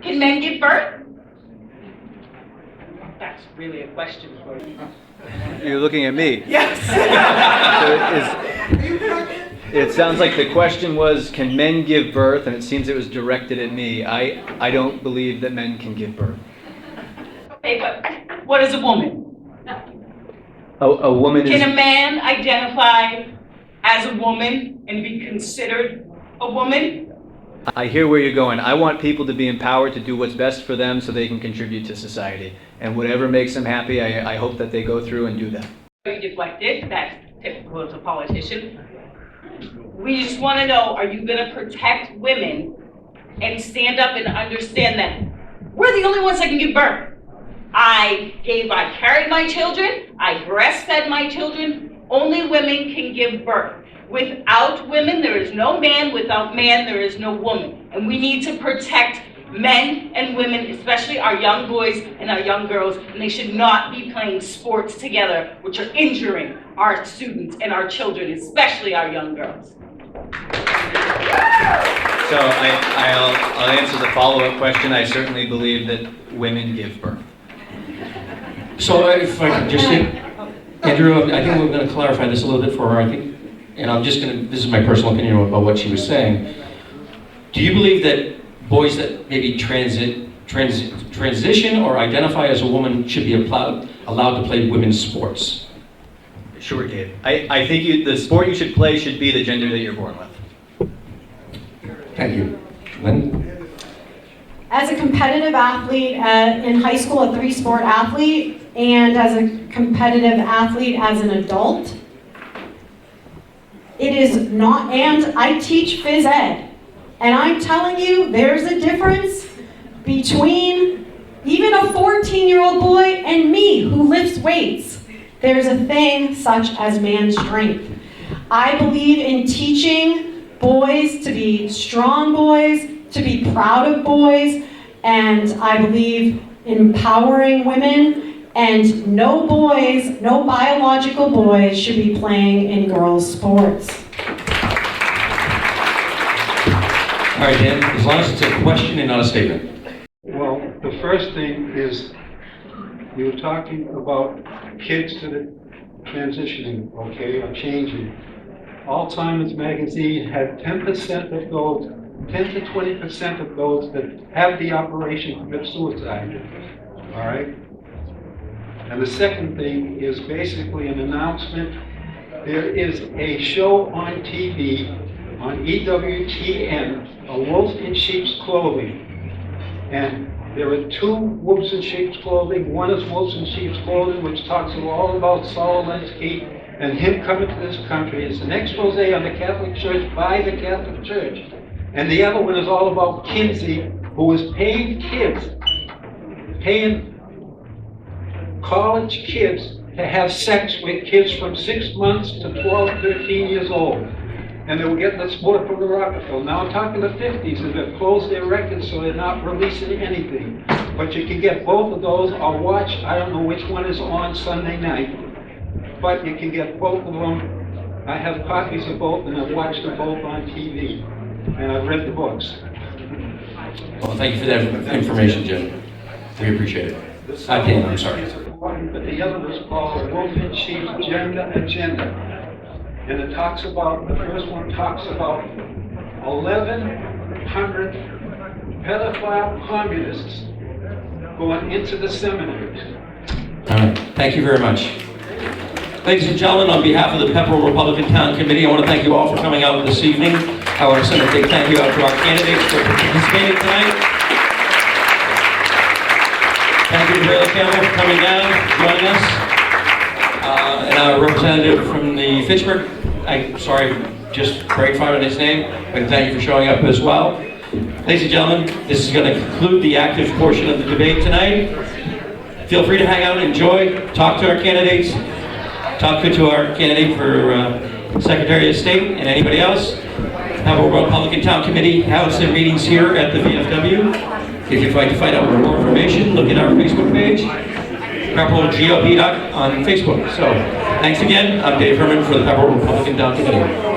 Can men give birth? That's really a question for you. You're looking at me. Yes. It sounds like the question was, can men give birth? And it seems it was directed at me. I don't believe that men can give birth. Okay, but what is a woman? A woman is... Can a man identify as a woman and be considered a woman? I hear where you're going. I want people to be empowered to do what's best for them so they can contribute to society. And whatever makes them happy, I hope that they go through and do that. You deflected, that's typical as a politician. We just want to know, are you going to protect women and stand up and understand that we're the only ones that can give birth? I carried my children, I breastfed my children. Only women can give birth. Without women, there is no man. Without man, there is no woman. And we need to protect men and women, especially our young boys and our young girls, and they should not be playing sports together, which are injuring our students and our children, especially our young girls. So I'll answer the follow-up question. I certainly believe that women give birth. So if I could just say, Andrew, I think we're going to clarify this a little bit for her, I think, and I'm just going to, this is my personal opinion about what she was saying. Do you believe that boys that maybe transition or identify as a woman should be allowed to play women's sports? Sure, Dave. I think the sport you should play should be the gender that you're born with. Thank you. Lynn? As a competitive athlete in high school, a 3-sport athlete, and as a competitive athlete as an adult, it is not, and I teach phys ed, and I'm telling you, there's a difference between even a 14-year-old boy and me who lifts weights. There's a thing such as man strength. I believe in teaching boys to be strong boys, to be proud of boys, and I believe in empowering women, and no boys, no biological boys should be playing in girls' sports. All right, Dan, as long as it's a question and not a statement. Well, the first thing is, you were talking about kids that are transitioning, okay, or changing. Alzheimer's magazine had 10% of those, 10 to 20% of those that have the operation commit suicide, all right? And the second thing is basically an announcement. There is a show on TV, on EWTN, A Wolf in Sheep's Clothing. And there are 2 wolves in sheep's clothing. One is Wolves in Sheep's Clothing, which talks all about Saul Alinsky and him coming to this country. It's an expose on the Catholic Church by the Catholic Church. And the other one is all about Kinsey, who is paying college kids to have sex with kids from 6 months to 12, 13 years old. And they were getting the support from the Rockefeller. Now I'm talking the 50s, and they've closed their records, so they're not releasing anything. But you can get both of those or watch, I don't know which one is on Sunday night, but you can get both of them. I have copies of both, and I've watched them both on TV, and I've read the books. Well, thank you for that information, Jim. We appreciate it. Dan, I'm sorry. But the other was called Wolf in Sheep's Gender Agenda. And it talks about, the first one talks about 1,100 pedophile communists going into the seminaries. All right, thank you very much. Ladies and gentlemen, on behalf of the Pepperell Republican Town Committee, I want to thank you all for coming out this evening. I want to send a big thank you out to our candidates for participating tonight. Thank you to Rayla Campbell for coming down, joining us. And our representative from the Fitchburg, just break from his name, but thank you for showing up as well. Ladies and gentlemen, this is going to conclude the active portion of the debate tonight. Feel free to hang out, enjoy, talk to our candidates, talk to our candidate for Secretary of State and anybody else. Have a Republican Town Committee house their meetings here at the VFW. If you'd like to find out more information, look at our Facebook page, Pepperell GOP on Facebook. So, thanks again. I'm Dave Herman for the Pepperell Republican Town Committee.